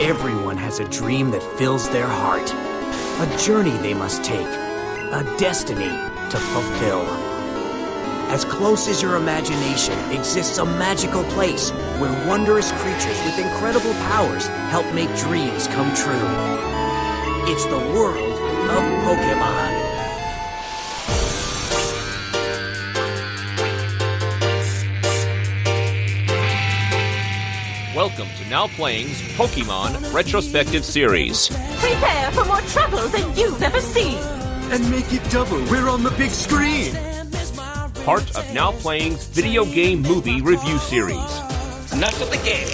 Everyone has a dream that fills their heart. A journey they must take. A destiny to fulfill. As close as your imagination exists a magical place where wondrous creatures with incredible powers help make dreams come true. It's the world of Pokémon. Welcome to Now Playing's Pokémon Retrospective Series. Prepare for more trouble than you've ever seen. And make it double, we're on the big screen! Part of Now Playing's Video Game Movie Review Series. Enough of the game!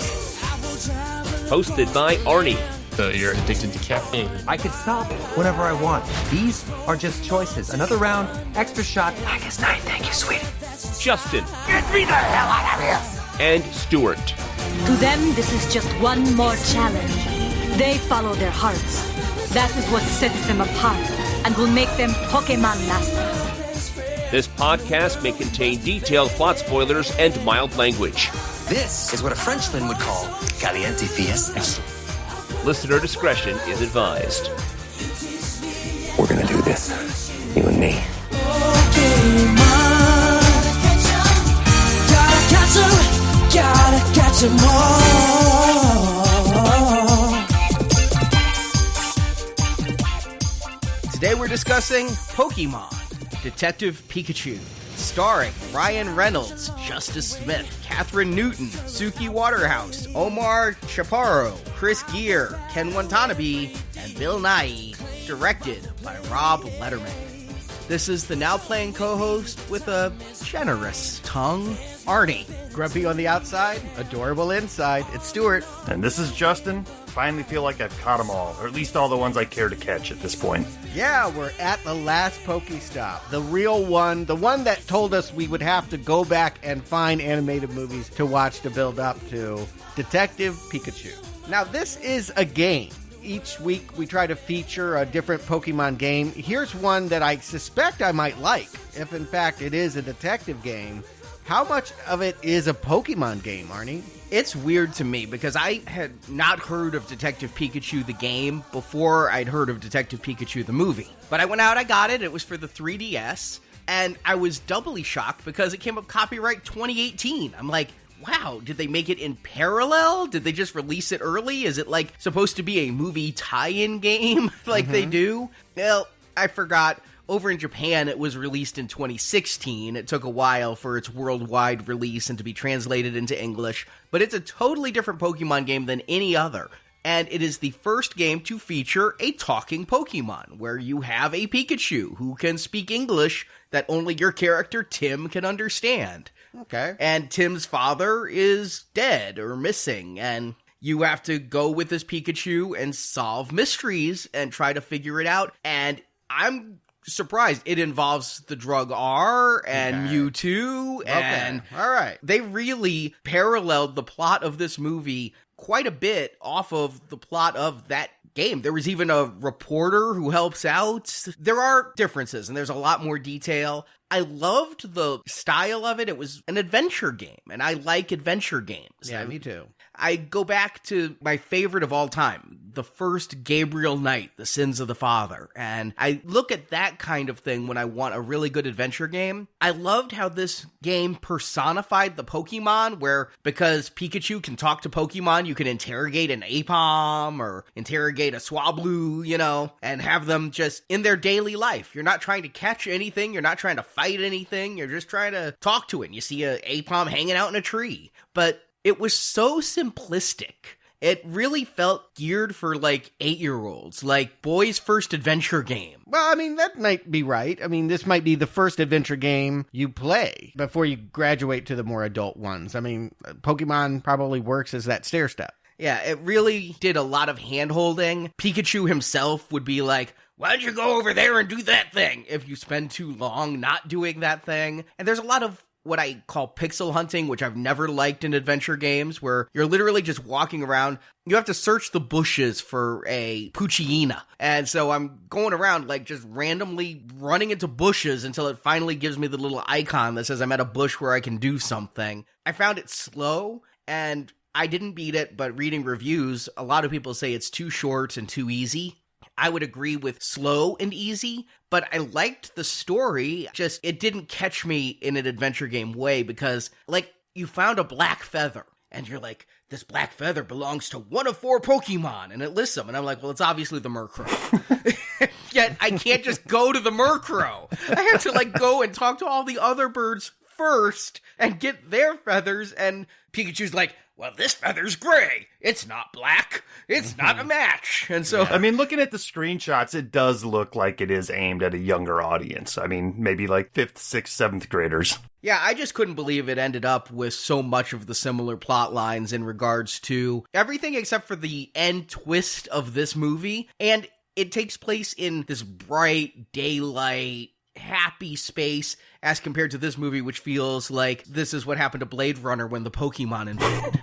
Hosted by Arnie. So you're addicted to caffeine. I could stop whenever I want. These are just choices. Another round, extra shot. Blackest night, thank you, sweetie. Justin. Get me the hell out of here! And Stuart. To them, this is just one more challenge. They follow their hearts. That is what sets them apart and will make them Pokémon masters. This podcast may contain detailed plot spoilers and mild language. This is what a Frenchman would call caliente fiesta. Listener discretion is advised. We're gonna do this, you and me. Gotta catch 'em all. Today we're discussing Pokémon, Detective Pikachu, starring Ryan Reynolds, Justice Smith, Catherine Newton, Suki Waterhouse, Omar Chaparro, Chris Gere, Ken Watanabe, and Bill Nighy, directed by Rob Letterman. This is the Now Playing co-host with a generous tongue, Arnie. Grumpy on the outside, adorable inside, it's Stuart. And this is Justin. Finally feel like I've caught them all, or at least all the ones I care to catch at this point. Yeah, we're at the last Pokestop. The real one, the one that told us we would have to go back and find animated movies to watch to build up to Detective Pikachu. Now, this is a game. Each week we try to feature a different Pokemon game. Here's one that I suspect I might like, if in fact it is a detective game. How much of it is a Pokemon game, Arnie? It's weird to me because I had not heard of Detective Pikachu the game before I'd heard of Detective Pikachu the movie. But I went out, I got it, it was for the 3DS, and I was doubly shocked because it came up copyright 2018. I'm like, wow, did they make it in parallel? Did they just release it early? Is it like supposed to be a movie tie-in game like they do? Well, I forgot. Over in Japan, it was released in 2016. It took a while for its worldwide release and to be translated into English, but it's a totally different Pokemon game than any other. And it is the first game to feature a talking Pokemon, where you have a Pikachu who can speak English that only your character Tim can understand. Okay. And Tim's father is dead or missing, and you have to go with this Pikachu and solve mysteries and try to figure it out. And I'm surprised. It involves the drug R and MewTwo, and all right. They really paralleled the plot of this movie quite a bit off of the plot of that game. There was even a reporter who helps out. There are differences, and there's a lot more detail. I loved the style of it. It was an adventure game, and I like adventure games. Yeah, me too. I go back to my favorite of all time, the first Gabriel Knight, The Sins of the Father, and I look at that kind of thing when I want a really good adventure game. I loved how this game personified the Pokemon, where because Pikachu can talk to Pokemon, you can interrogate an Aipom or interrogate a Swablu, you know, and have them just in their daily life. You're not trying to catch anything, you're not trying to fight anything, you're just trying to talk to it. And you see a Aipom hanging out in a tree, but it was so simplistic. It really felt geared for, like, 8-year-olds, like boys' first adventure game. Well, I mean, that might be right. I mean, this might be the first adventure game you play before you graduate to the more adult ones. I mean, Pokemon probably works as that stair step. Yeah, it really did a lot of hand-holding. Pikachu himself would be like, why don't you go over there and do that thing? If you spend too long not doing that thing. And there's a lot of what I call pixel hunting, which I've never liked in adventure games, where you're literally just walking around. You have to search the bushes for a Poochyena. And so I'm going around, like, just randomly running into bushes until it finally gives me the little icon that says I'm at a bush where I can do something. I found it slow, and I didn't beat it, but reading reviews, a lot of people say it's too short and too easy. I would agree with slow and easy, but I liked the story. Just, it didn't catch me in an adventure game way because, like, you found a black feather, and you're like, this black feather belongs to one of 4 Pokemon, and it lists them, and I'm like, well, it's obviously the Murkrow. Yet, I can't just go to the Murkrow. I have to, like, go and talk to all the other birds first and get their feathers, and Pikachu's like, well, this feather's gray. It's not black. It's not a match. And so, I mean, looking at the screenshots, it does look like it is aimed at a younger audience. I mean, maybe like 5th, 6th, 7th graders. Yeah, I just couldn't believe it ended up with so much of the similar plot lines in regards to everything except for the end twist of this movie. And it takes place in this bright daylight, happy space as compared to this movie, which feels like this is what happened to Blade Runner when the Pokemon invaded.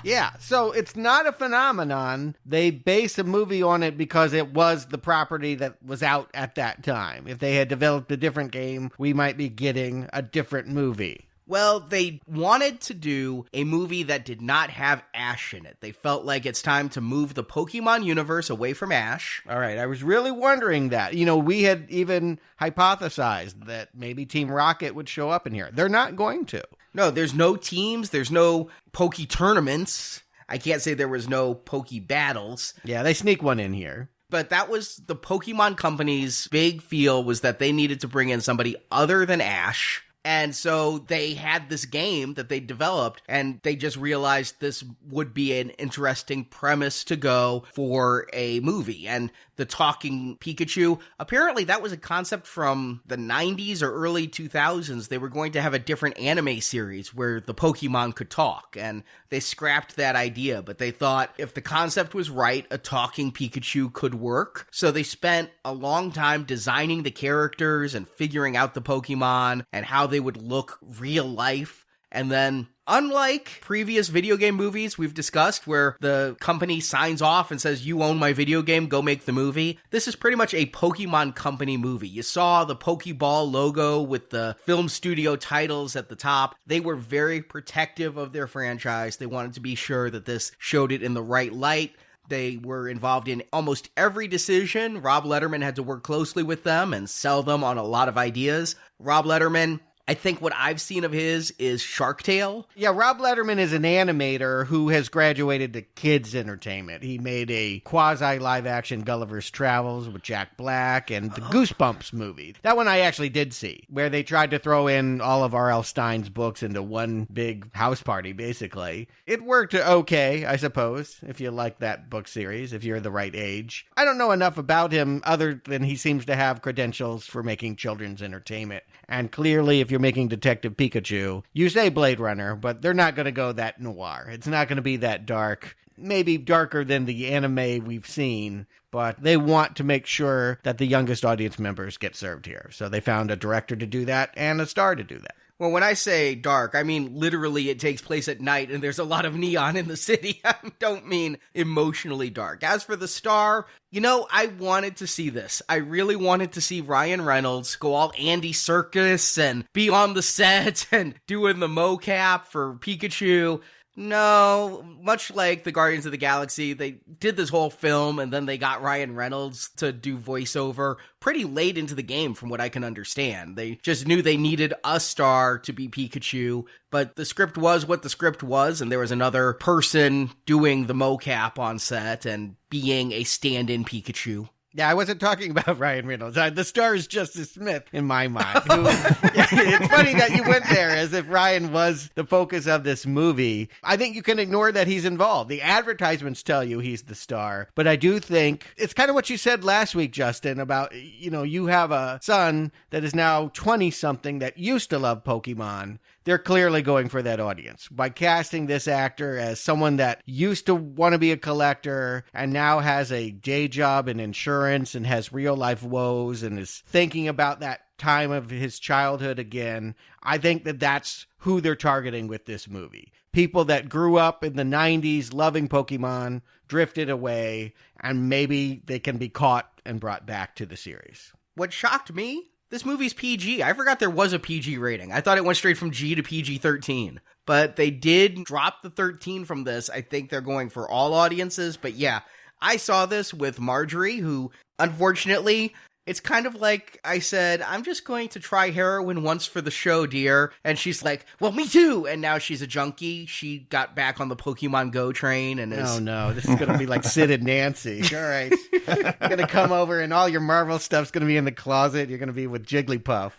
Yeah, so it's not a phenomenon. They base a movie on it because it was the property that was out at that time. If they had developed a different game, we might be getting a different movie. Well, they wanted to do a movie that did not have Ash in it. They felt like it's time to move the Pokemon universe away from Ash. All right, I was really wondering that. You know, we had even hypothesized that maybe Team Rocket would show up in here. They're not going to. No, there's no teams. There's no Poke tournaments. I can't say there was no Poke battles. Yeah, they sneak one in here. But that was the Pokemon Company's big feel, was that they needed to bring in somebody other than Ash. And so they had this game that they developed, and they just realized this would be an interesting premise to go for a movie. And the talking Pikachu, apparently that was a concept from the 90s or early 2000s. They were going to have a different anime series where the Pokemon could talk, and they scrapped that idea. But they thought if the concept was right, a talking Pikachu could work. So they spent a long time designing the characters and figuring out the Pokemon and how they would look real life. And then, unlike previous video game movies we've discussed where the company signs off and says, you own my video game, go make the movie, this is pretty much a Pokemon Company movie. You saw the Pokeball logo with the film studio titles at the top. They were very protective of their franchise. They wanted to be sure that this showed it in the right light. They were involved in almost every decision. Rob Letterman had to work closely with them and sell them on a lot of ideas. Rob Letterman, I think what I've seen of his is Shark Tale. Yeah, Rob Letterman is an animator who has graduated to kids entertainment. He made a quasi-live-action Gulliver's Travels with Jack Black and the Goosebumps movie. That one I actually did see, where they tried to throw in all of R.L. Stein's books into one big house party, basically. It worked okay, I suppose, if you like that book series, if you're the right age. I don't know enough about him other than he seems to have credentials for making children's entertainment. And clearly, if you're making Detective Pikachu, you say Blade Runner, but they're not going to go that noir. It's not going to be that dark. Maybe darker than the anime we've seen, but they want to make sure that the youngest audience members get served here. So they found a director to do that and a star to do that. Well, when I say dark, I mean literally it takes place at night and there's a lot of neon in the city. I don't mean emotionally dark. As for the star, you know, I wanted to see this. I really wanted to see Ryan Reynolds go all Andy Serkis and be on the set and doing the mocap for Pikachu. No, much like the Guardians of the Galaxy, they did this whole film and then they got Ryan Reynolds to do voiceover pretty late into the game from what I can understand. They just knew they needed a star to be Pikachu, but the script was what the script was, and there was another person doing the mocap on set and being a stand-in Pikachu. Yeah, I wasn't talking about Ryan Reynolds. The star is Justice Smith in my mind. It's funny that you went there as if Ryan was the focus of this movie. I think you can ignore that he's involved. The advertisements tell you he's the star. But I do think it's kind of what you said last week, Justin, about, you know, you have a son that is now 20-something that used to love Pokemon. They're clearly going for that audience by casting this actor as someone that used to want to be a collector and now has a day job in insurance and has real life woes and is thinking about that time of his childhood again. I think that that's who they're targeting with this movie. People that grew up in the 90s loving Pokemon, drifted away, and maybe they can be caught and brought back to the series. What shocked me, This movie's PG. I forgot there was a PG rating. I thought it went straight from G to PG-13. But they did drop the 13 from this. I think they're going for all audiences. But yeah, I saw this with Marjorie, who, unfortunately, it's kind of like I said, I'm just going to try heroin once for the show, dear. And she's like, well, me too. And now she's a junkie. She got back on the Pokemon Go train and is... Oh, no. This is going to be like Sid and Nancy. All right. You're going to come over and all your Marvel stuff's going to be in the closet. You're going to be with Jigglypuff.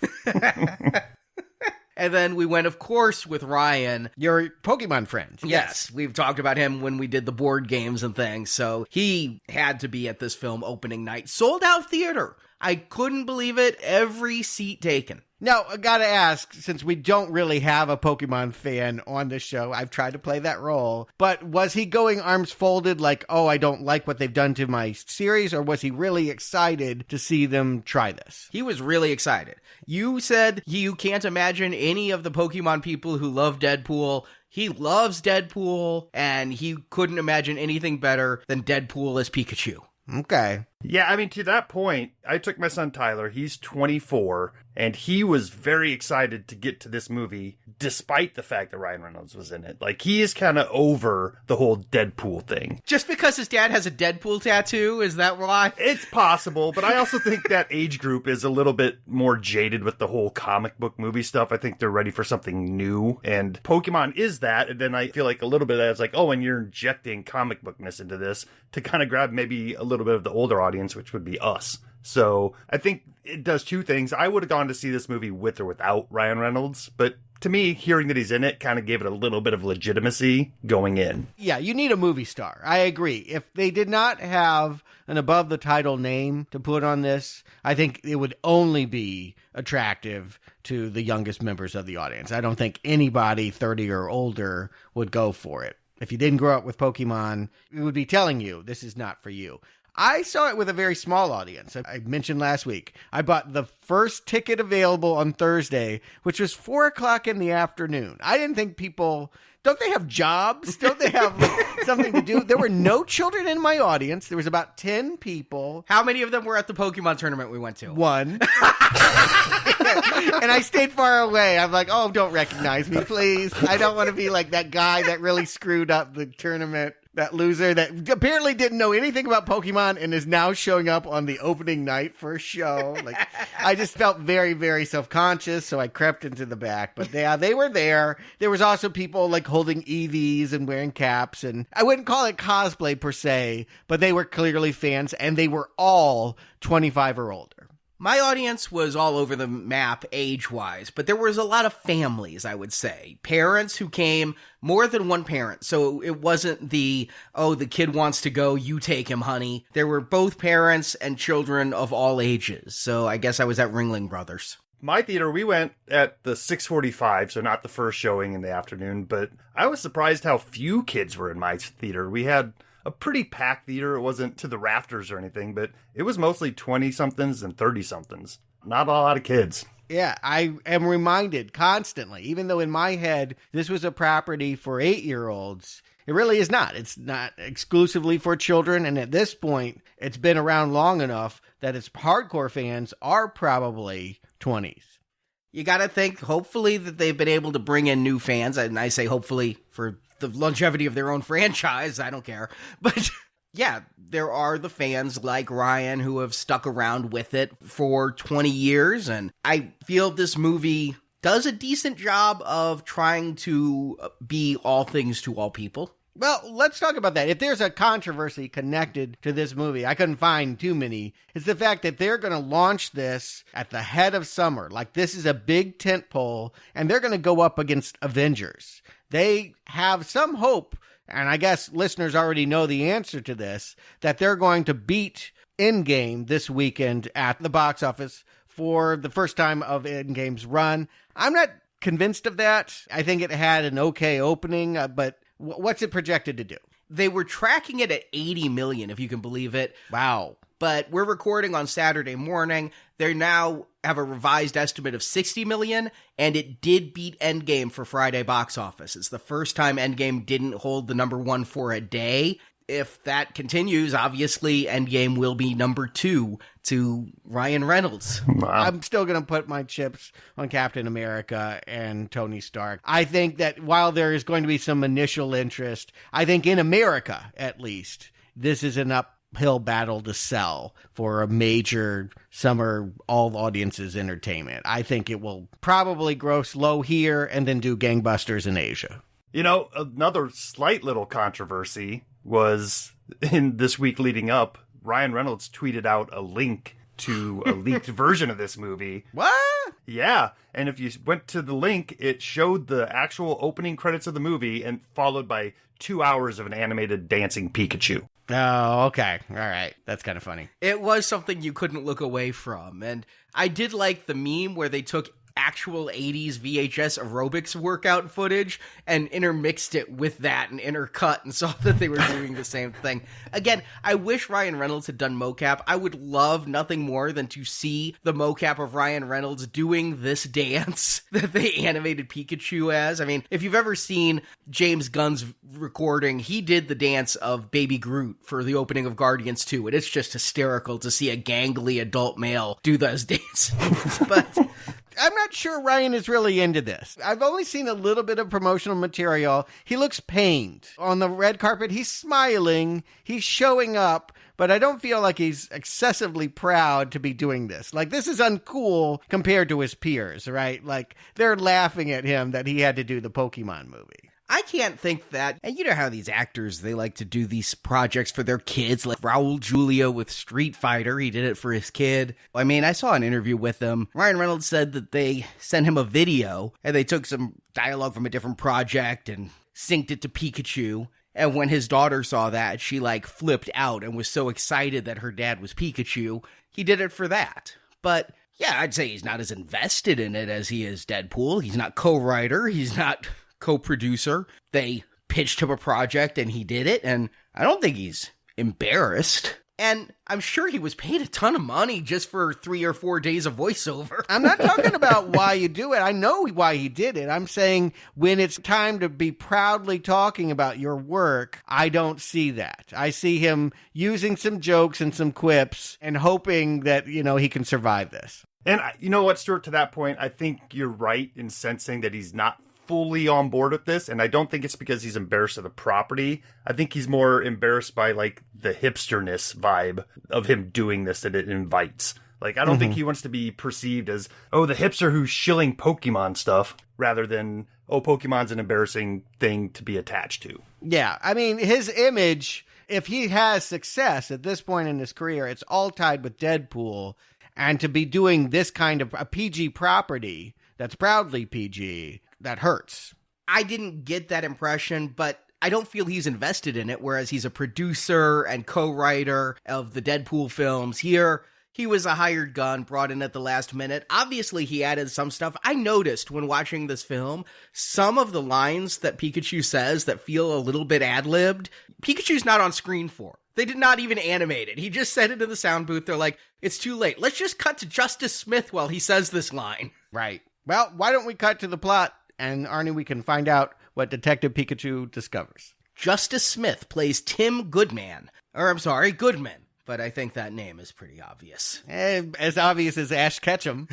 And then we went, of course, with Ryan. Your Pokemon friend. Yes. We've talked about him when we did the board games and things. So he had to be at this film opening night. Sold out theater. I couldn't believe it. Every seat taken. Now, I gotta ask, since we don't really have a Pokemon fan on this show, I've tried to play that role, but was he going arms folded like, oh, I don't like what they've done to my series, or was he really excited to see them try this? He was really excited. You said you can't imagine any of the Pokemon people who love Deadpool. He loves Deadpool, and he couldn't imagine anything better than Deadpool as Pikachu. Okay. Yeah, I mean, to that point, I took my son Tyler, he's 24, and he was very excited to get to this movie, despite the fact that Ryan Reynolds was in it. Like, he is kind of over the whole Deadpool thing. Just because his dad has a Deadpool tattoo, is that why? It's possible, but I also think that age group is a little bit more jaded with the whole comic book movie stuff. I think they're ready for something new, and Pokemon is that, and then I feel like a little bit of it's like, oh, and you're injecting comic bookness into this to kind of grab maybe a little bit of the older audience, which would be us. So I think it does two things. I would have gone to see this movie with or without Ryan Reynolds, but to me, hearing that he's in it kind of gave it a little bit of legitimacy going in. Yeah, you need a movie star. I agree. If they did not have an above the title name to put on this, I think it would only be attractive to the youngest members of the audience. I don't think anybody 30 or older would go for it. If you didn't grow up with Pokemon, it would be telling you this is not for you. I saw it with a very small audience. I mentioned last week, I bought the first ticket available on Thursday, which was 4 o'clock in the afternoon. I didn't think people, don't they have jobs? Don't they have something to do? There were no children in my audience. There was about 10 people. How many of them were at the Pokemon tournament we went to? One. And I stayed far away. I'm like, oh, don't recognize me, please. I don't want to be like that guy that really screwed up the tournament. That loser that apparently didn't know anything about Pokemon and is now showing up on the opening night for a show. Like, I just felt very, very self-conscious, so I crept into the back. But yeah, they were there. There was also people like holding EVs and wearing caps, and I wouldn't call it cosplay per se, but they were clearly fans, and they were all 25 or older. My audience was all over the map age-wise, but there was a lot of families, I would say. Parents who came, more than one parent. So it wasn't the kid wants to go, you take him, honey. There were both parents and children of all ages. So I guess I was at Ringling Brothers. My theater, we went at the 6:45, so not the first showing in the afternoon, but I was surprised how few kids were in my theater. We had a pretty packed theater. It wasn't to the rafters or anything, but it was mostly 20-somethings and 30-somethings. Not a lot of kids. Yeah, I am reminded constantly, even though in my head this was a property for 8-year-olds, it really is not. It's not exclusively for children, and at this point, it's been around long enough that its hardcore fans are probably 20s. You got to think, hopefully, that they've been able to bring in new fans, and I say hopefully for the longevity of their own franchise. I don't care. But yeah, there are the fans like Ryan who have stuck around with it for 20 years. And I feel this movie does a decent job of trying to be all things to all people. Well, let's talk about that. If there's a controversy connected to this movie, I couldn't find too many. It's the fact that they're going to launch this at the head of summer. Like, this is a big tentpole, and they're going to go up against Avengers. They have some hope, and I guess listeners already know the answer to this, that they're going to beat Endgame this weekend at the box office for the first time of Endgame's run. I'm not convinced of that. I think it had an okay opening, but what's it projected to do? They were tracking it at 80 million, if you can believe it. Wow. But we're recording on Saturday morning. They now have a revised estimate of 60 million, and it did beat Endgame for Friday box office. It's the first time Endgame didn't hold the number one for a day. if that continues, obviously Endgame will be number 2 to Ryan Reynolds. Wow. I'm still going to put my chips on Captain America and Tony Stark. I think that while there is going to be some initial interest, I think in America, at least, this is an uphill battle to sell for a major summer all audiences entertainment. I think it will probably gross low here and then do gangbusters in Asia. You know, another slight little controversy was in this week leading up, Ryan Reynolds tweeted out a link to a leaked version of this movie. What? Yeah. And if you went to the link, it showed the actual opening credits of the movie and followed by 2 hours of an animated dancing Pikachu. Oh, okay. All right. That's kind of funny. It was something you couldn't look away from. And I did like the meme where they took actual 80s VHS aerobics workout footage and intermixed it with that and intercut and saw that they were doing the same thing. Again, I wish Ryan Reynolds had done mocap. I would love nothing more than to see the mocap of Ryan Reynolds doing this dance that they animated Pikachu as. I mean, if you've ever seen James Gunn's recording, he did the dance of Baby Groot for the opening of Guardians 2, and it's just hysterical to see a gangly adult male do those dances. But I'm not sure Ryan is really into this. I've only seen a little bit of promotional material. He looks pained. On the red carpet, he's smiling, he's showing up, but I don't feel like he's excessively proud to be doing this. Like, this is uncool compared to his peers, right? Like, they're laughing at him that he had to do the Pokemon movie. I can't think that. And you know how these actors, they like to do these projects for their kids, like Raul Julia with Street Fighter. He did it for his kid. I mean, I saw an interview with him. Ryan Reynolds said that they sent him a video and they took some dialogue from a different project and synced it to Pikachu. And when his daughter saw that, she like flipped out and was so excited that her dad was Pikachu. He did it for that. But yeah, I'd say he's not as invested in it as he is Deadpool. He's not co-writer. He's not co-producer. They pitched him a project and he did it, and I don't think he's embarrassed. And I'm sure he was paid a ton of money just for 3 or 4 days of voiceover. I'm not talking about why you do it. I know why he did it. I'm saying when it's time to be proudly talking about your work, I don't see that. I see him using some jokes and some quips and hoping that, you know, he can survive this. And you know what, Stuart, to that point, I think you're right in sensing that he's not fully on board with this, and I don't think it's because he's embarrassed of the property. I think he's more embarrassed by like the hipsterness vibe of him doing this that it invites. Like, I don't think he wants to be perceived as, oh, the hipster who's shilling Pokemon stuff, rather than, oh, Pokemon's an embarrassing thing to be attached to. Yeah, I mean, his image, if he has success at this point in his career, it's all tied with Deadpool, and to be doing this kind of a PG property that's proudly PG, that hurts. I didn't get that impression, but I don't feel he's invested in it, whereas he's a producer and co-writer of the Deadpool films. Here, he was a hired gun, brought in at the last minute. Obviously, he added some stuff. I noticed when watching this film, some of the lines that Pikachu says that feel a little bit ad-libbed, Pikachu's not on screen for. They did not even animate it. He just said it in the sound booth. They're like, it's too late. Let's just cut to Justice Smith while he says this line. Right. Well, why don't we cut to the plot? And Arnie, we can find out what Detective Pikachu discovers. Justice Smith plays Tim Goodman. Goodman. But I think that name is pretty obvious. As obvious as Ash Ketchum.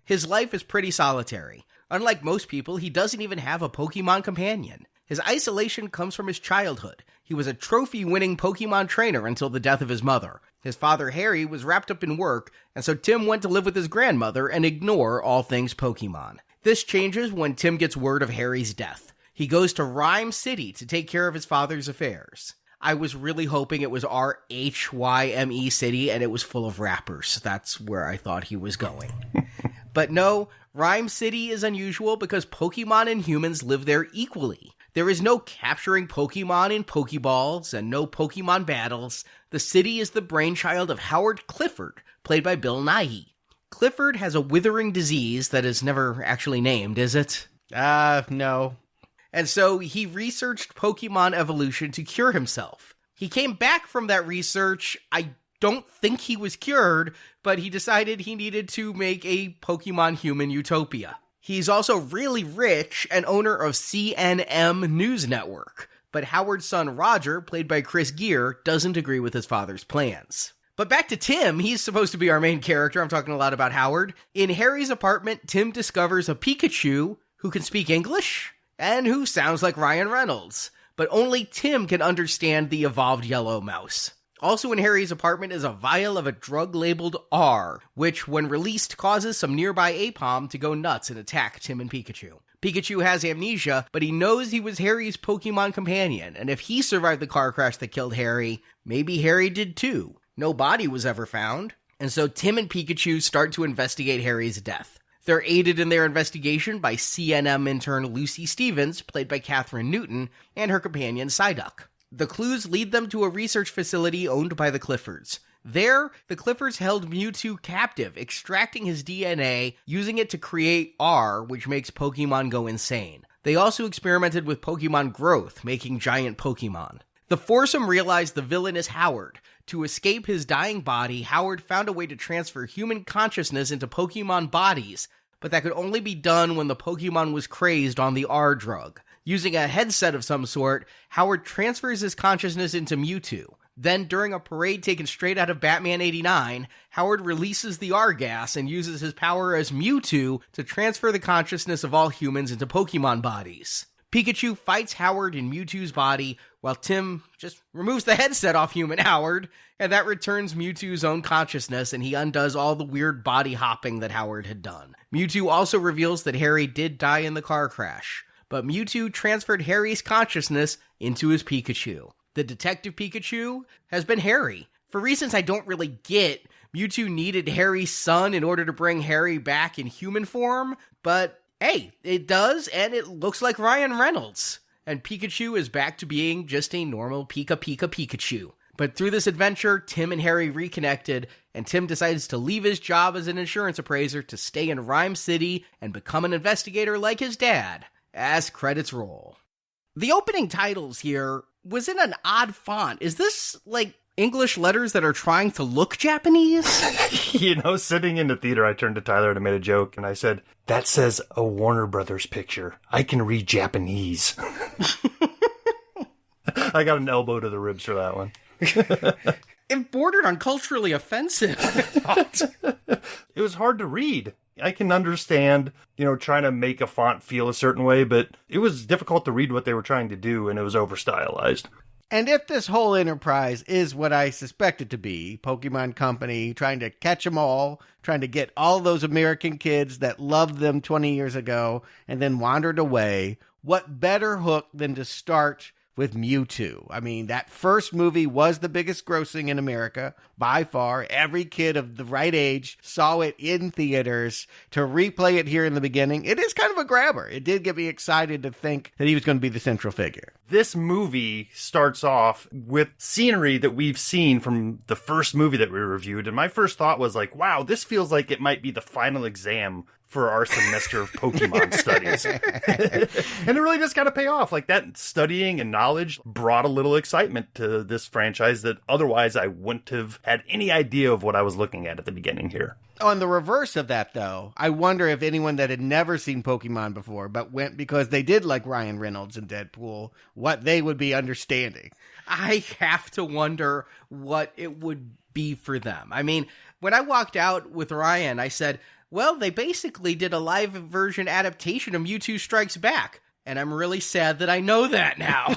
His life is pretty solitary. Unlike most people, he doesn't even have a Pokemon companion. His isolation comes from his childhood. He was a trophy-winning Pokemon trainer until the death of his mother. His father, Harry, was wrapped up in work, and so Tim went to live with his grandmother and ignore all things Pokemon. This changes when Tim gets word of Harry's death. He goes to Rhyme City to take care of his father's affairs. I was really hoping it was R-H-Y-M-E City and it was full of rappers. That's where I thought he was going. But no, Rhyme City is unusual because Pokemon and humans live there equally. There is no capturing Pokemon in Pokeballs and no Pokemon battles. The city is the brainchild of Howard Clifford, played by Bill Nighy. Clifford has a withering disease that is never actually named, is it? No. And so he researched Pokemon evolution to cure himself. He came back from that research. I don't think he was cured, but he decided he needed to make a Pokemon human utopia. He's also really rich and owner of CNN News Network. but Howard's son Roger, played by Chris Gere, doesn't agree with his father's plans. But back to Tim, he's supposed to be our main character. I'm talking a lot about Howard. In Harry's apartment, Tim discovers a Pikachu who can speak English and who sounds like Ryan Reynolds. But only Tim can understand the evolved yellow mouse. Also in Harry's apartment is a vial of a drug labeled R, which when released causes some nearby Apom to go nuts and attack Tim and Pikachu. Pikachu has amnesia, but he knows he was Harry's Pokemon companion, and if he survived the car crash that killed Harry, maybe Harry did too. No body was ever found, and so Tim and Pikachu start to investigate Harry's death. They're aided in their investigation by CNM intern Lucy Stevens, played by Catherine Newton, and her companion Psyduck. The clues lead them to a research facility owned by the Cliffords. There, the Cliffords held Mewtwo captive, extracting his DNA, using it to create R, which makes Pokemon go insane. They also experimented with Pokemon growth, making giant Pokemon. The foursome realized the villain is Howard. To escape his dying body, Howard found a way to transfer human consciousness into Pokemon bodies, but that could only be done when the Pokemon was crazed on the R drug. Using a headset of some sort, Howard transfers his consciousness into Mewtwo. Then, during a parade taken straight out of Batman 89, Howard releases the R gas and uses his power as Mewtwo to transfer the consciousness of all humans into Pokemon bodies. Pikachu fights Howard in Mewtwo's body, while Tim just removes the headset off human Howard, and that returns Mewtwo's own consciousness, and he undoes all the weird body hopping that Howard had done. Mewtwo also reveals that Harry did die in the car crash, but Mewtwo transferred Harry's consciousness into his Pikachu. The Detective Pikachu has been Harry. For reasons I don't really get, Mewtwo needed Harry's son in order to bring Harry back in human form, but hey, it does, and it looks like Ryan Reynolds. And Pikachu is back to being just a normal Pikachu. But through this adventure, Tim and Harry reconnected, and Tim decides to leave his job as an insurance appraiser to stay in Rhyme City and become an investigator like his dad, as credits roll. The opening titles here was in an odd font. Is this, like, English letters that are trying to look Japanese? Sitting in the theater, I turned to Tyler and I made a joke, and I said, that says a Warner Brothers picture. I can read Japanese. I got an elbow to the ribs for that one. It bordered on culturally offensive. It was hard to read. I can understand, trying to make a font feel a certain way, but it was difficult to read what they were trying to do, and it was over-stylized. And if this whole enterprise is what I suspect it to be, Pokemon Company trying to catch them all, trying to get all those American kids that loved them 20 years ago and then wandered away, what better hook than to start with Mewtwo? I mean, that first movie was the biggest grossing in America by far. Every kid of the right age saw it in theaters. To replay it here in the beginning, it is kind of a grabber. It did get me excited to think that he was going to be the central figure. This movie starts off with scenery that we've seen from the first movie that we reviewed, and my first thought was like, wow, this feels like it might be the final exam for our semester of Pokemon studies. And it really just got to pay off. Like, that studying and knowledge brought a little excitement to this franchise that otherwise I wouldn't have had any idea of what I was looking at the beginning here. On the reverse of that, though, I wonder if anyone that had never seen Pokemon before but went because they did like Ryan Reynolds and Deadpool, what they would be understanding. I have to wonder what it would be for them. I mean, when I walked out with Ryan, I said, well, they basically did a live version adaptation of Mewtwo Strikes Back, and I'm really sad that I know that now.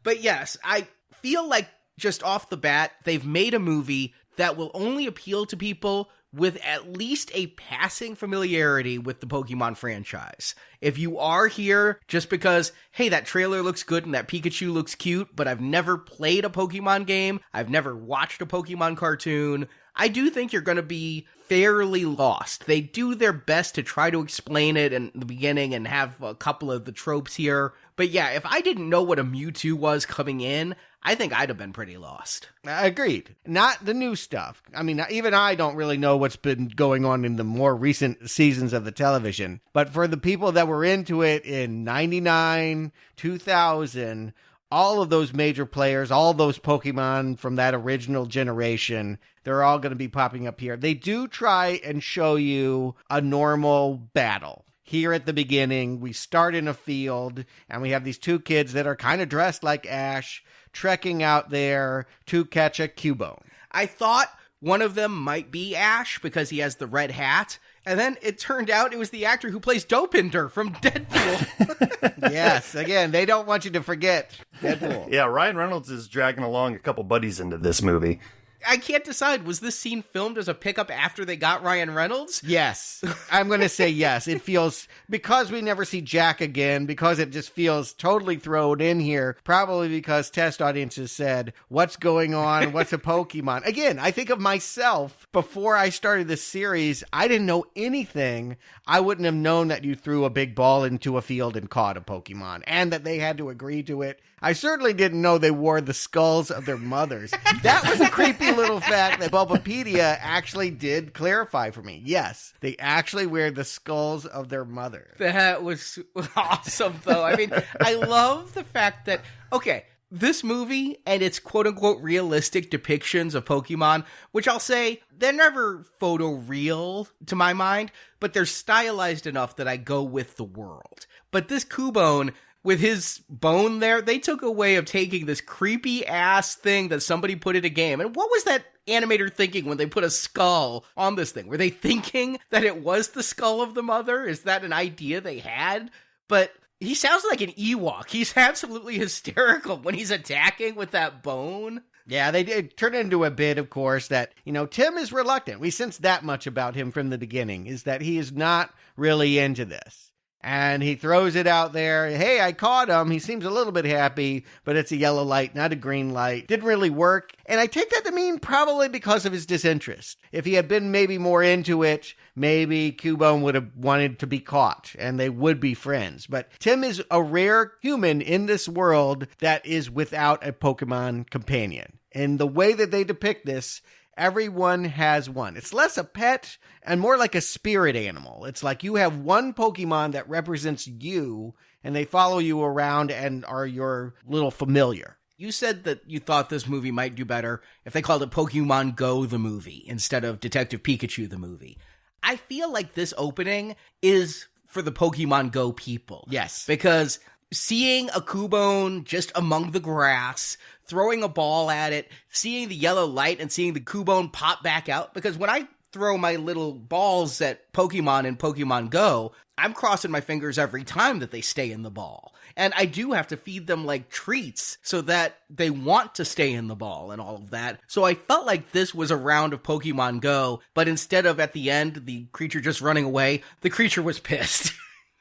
But yes, I feel like just off the bat, they've made a movie that will only appeal to people with at least a passing familiarity with the Pokemon franchise. If you are here just because, hey, that trailer looks good and that Pikachu looks cute, but I've never played a Pokemon game, I've never watched a Pokemon cartoon, I do think you're going to be fairly lost. They do their best to try to explain it in the beginning and have a couple of the tropes here. But yeah, if I didn't know what a Mewtwo was coming in, I think I'd have been pretty lost. Agreed. Not the new stuff. I mean, even I don't really know what's been going on in the more recent seasons of the television. But for the people that were into it in 99, 2000, all of those major players, all those Pokemon from that original generation, they're all going to be popping up here. They do try and show you a normal battle. here at the beginning. We start in a field, and we have these two kids that are kind of dressed like Ash, trekking out there to catch a Cubone. I thought one of them might be Ash because he has the red hat. And then it turned out it was the actor who plays Dopinder from Deadpool. Yes, again, they don't want you to forget Deadpool. Yeah, Ryan Reynolds is dragging along a couple buddies into this movie. I can't decide. Was this scene filmed as a pickup after they got Ryan Reynolds? Yes. I'm going to say yes. It feels, because we never see Jack again, because it just feels totally thrown in here, probably because test audiences said, what's going on? What's a Pokemon? Again, I think of myself. Before I started this series, I didn't know anything. I wouldn't have known that you threw a big ball into a field and caught a Pokemon, and that they had to agree to it. I certainly didn't know they wore the skulls of their mothers. That was a creepy little fact that Bulbapedia actually did clarify for me. Yes, they actually wear the skulls of their mother. That was awesome, though. I mean, I love the fact that, okay, this movie and its quote-unquote realistic depictions of Pokemon, which I'll say, they're never photoreal to my mind, but they're stylized enough that I go with the world. But this Cubone, with his bone there, they took a way of taking this creepy-ass thing that somebody put in a game. And what was that animator thinking when they put a skull on this thing? Were they thinking that it was the skull of the mother? Is that an idea they had? But he sounds like an Ewok. He's absolutely hysterical when he's attacking with that bone. Yeah, they did turn it into a bit, of course, that, Tim is reluctant. We sense that much about him from the beginning, is that he is not really into this. And he throws it out there. Hey, I caught him. He seems a little bit happy, but it's a yellow light, not a green light. Didn't really work. And I take that to mean probably because of his disinterest. If he had been maybe more into it, maybe Cubone would have wanted to be caught and they would be friends. But Tim is a rare human in this world that is without a Pokemon companion. And the way that they depict this, everyone has one. It's less a pet and more like a spirit animal. It's like you have one Pokemon that represents you, and they follow you around and are your little familiar. You said that you thought this movie might do better if they called it Pokemon Go the movie instead of Detective Pikachu the movie. I feel like this opening is for the Pokemon Go people. Yes. Because seeing a Cubone just among the grass, throwing a ball at it, seeing the yellow light and seeing the Cubone pop back out. Because when I throw my little balls at Pokemon in Pokemon Go, I'm crossing my fingers every time that they stay in the ball. And I do have to feed them like treats so that they want to stay in the ball and all of that. So I felt like this was a round of Pokemon Go, but instead of at the end, the creature just running away, the creature was pissed.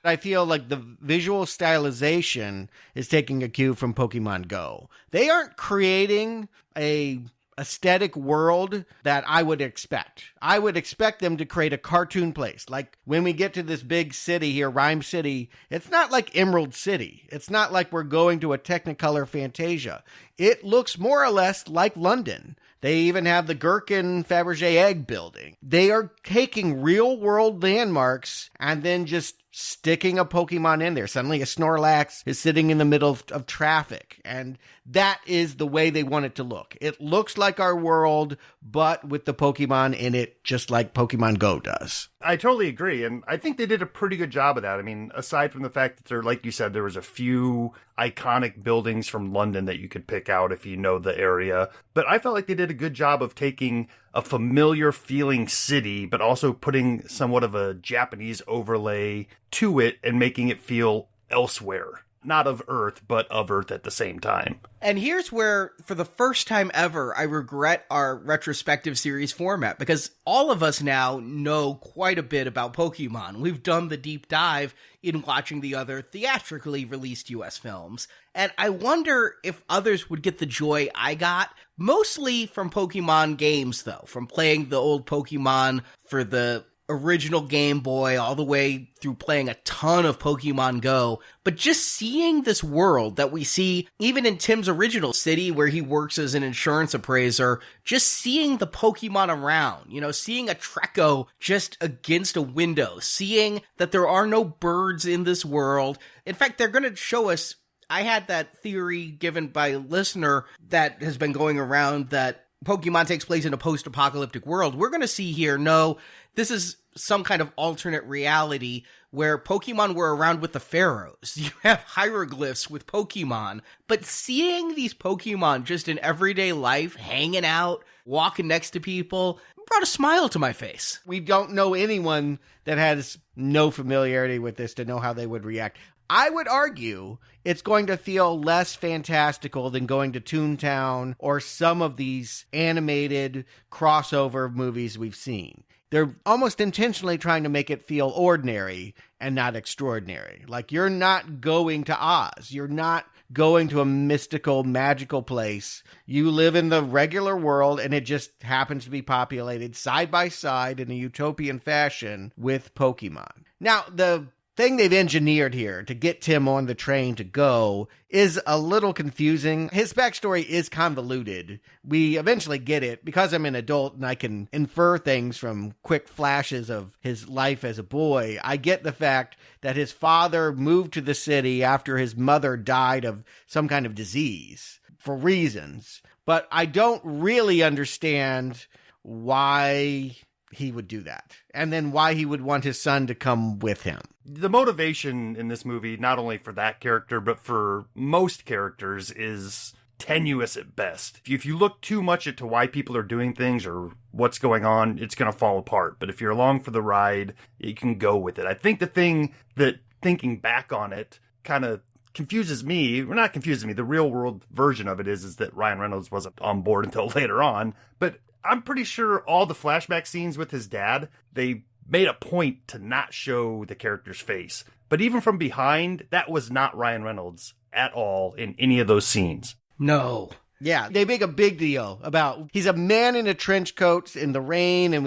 I feel like the visual stylization is taking a cue from Pokemon Go. They aren't creating a aesthetic world that I would expect. I would expect them to create a cartoon place. Like when we get to this big city here, Rhyme City, it's not like Emerald City. It's not like we're going to a Technicolor Fantasia. It looks more or less like London. They even have the Gherkin Fabergé egg building. They are taking real world landmarks and then just sticking a Pokemon in there. Suddenly a Snorlax is sitting in the middle of traffic. And that is the way they want it to look. It looks like our world, but with the Pokemon in it, just like Pokemon Go does. I totally agree. And I think they did a pretty good job of that. I mean, aside from the fact that there, like you said, there was a few iconic buildings from London that you could pick out if you know the area. But I felt like they did a good job of taking a familiar feeling city, but also putting somewhat of a Japanese overlay to it and making it feel elsewhere. Not of Earth, but of Earth at the same time. And here's where, for the first time ever, I regret our retrospective series format, because all of us now know quite a bit about Pokemon. We've done the deep dive in watching the other theatrically released US films. And I wonder if others would get the joy I got, mostly from Pokemon games, though, from playing the old Pokemon for the original Game Boy all the way through playing a ton of Pokemon Go, but just seeing this world that we see even in Tim's original city where he works as an insurance appraiser, just seeing the Pokemon around, seeing a Treecko just against a window, seeing that there are no birds in this world. In fact, they're going to show us, I had that theory given by a listener that has been going around that Pokemon takes place in a post-apocalyptic world. We're going to see here, no, this is some kind of alternate reality where Pokemon were around with the pharaohs. You have hieroglyphs with Pokemon, but seeing these Pokemon just in everyday life, hanging out, walking next to people, brought a smile to my face. We don't know anyone that has no familiarity with this to know how they would react. I would argue it's going to feel less fantastical than going to Toontown or some of these animated crossover movies we've seen. They're almost intentionally trying to make it feel ordinary and not extraordinary. Like, you're not going to Oz. You're not going to a mystical, magical place. You live in the regular world, and it just happens to be populated side by side in a utopian fashion with Pokemon. Now, the thing they've engineered here to get Tim on the train to go is a little confusing. His backstory is convoluted. We eventually get it because I'm an adult and I can infer things from quick flashes of his life as a boy. I get the fact that his father moved to the city after his mother died of some kind of disease for reasons, but I don't really understand why he would do that, and then why he would want his son to come with him. The motivation in this movie, not only for that character, but for most characters, is tenuous at best. If you look too much into why people are doing things or what's going on, it's going to fall apart. But if you're along for the ride, you can go with it. I think the thing that, thinking back on it, kind of confuses me, or not confuses me, the real world version of it is that Ryan Reynolds wasn't on board until later on. But I'm pretty sure all the flashback scenes with his dad, they made a point to not show the character's face. But even from behind, that was not Ryan Reynolds at all in any of those scenes. No. Yeah, they make a big deal about he's a man in a trench coat in the rain, and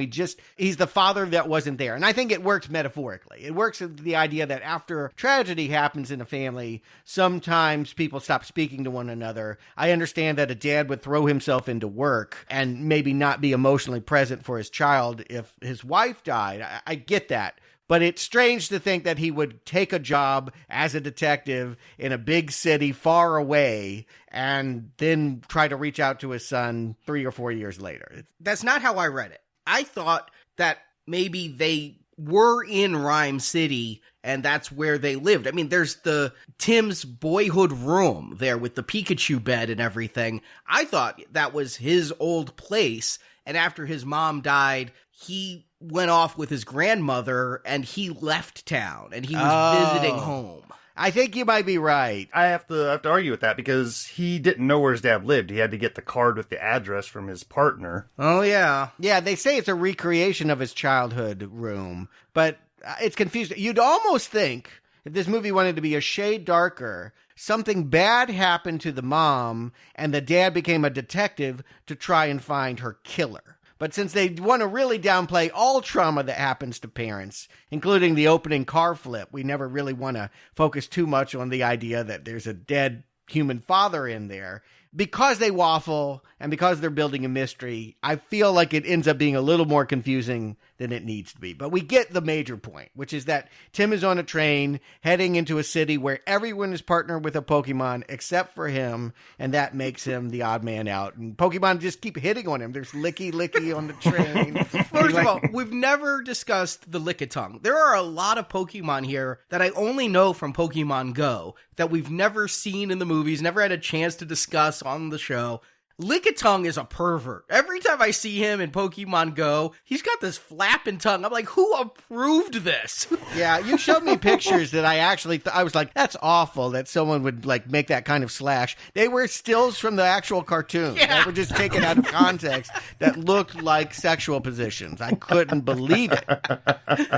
he's the father that wasn't there. And I think it works metaphorically. It works with the idea that after tragedy happens in a family, sometimes people stop speaking to one another. I understand that a dad would throw himself into work and maybe not be emotionally present for his child if his wife died. I get that. But it's strange to think that he would take a job as a detective in a big city far away and then try to reach out to his son 3 or 4 years later. That's not how I read it. I thought that maybe they were in Rhyme City and that's where they lived. I mean, there's the Tim's boyhood room there with the Pikachu bed and everything. I thought that was his old place. And after his mom died, he went off with his grandmother and he left town and he was visiting home. I think you might be right. I have to argue with that because he didn't know where his dad lived. He had to get the card with the address from his partner. Oh, yeah. Yeah, they say it's a recreation of his childhood room, but it's confusing. You'd almost think if this movie wanted to be a shade darker, something bad happened to the mom and the dad became a detective to try and find her killer. But since they want to really downplay all trauma that happens to parents, including the opening car flip, we never really want to focus too much on the idea that there's a dead human father in there. Because they waffle and because they're building a mystery, I feel like it ends up being a little more confusing than it needs to be. But we get the major point, which is that Tim is on a train heading into a city where everyone is partnered with a Pokemon except for him, and that makes him the odd man out. And Pokemon just keep hitting on him. There's Licky on the train. First of all, we've never discussed the Lickitung. There are a lot of Pokemon here that I only know from Pokemon Go that we've never seen in the movies, never had a chance to discuss on the show. Lickitung is a pervert. Every time I see him in Pokemon Go, he's got this flapping tongue. I'm like, who approved this? Yeah, you showed me pictures that I actually, I was like, that's awful that someone would like make that kind of slash. They were stills from the actual cartoon. Yeah. They were just taken out of context that looked like sexual positions. I couldn't believe it.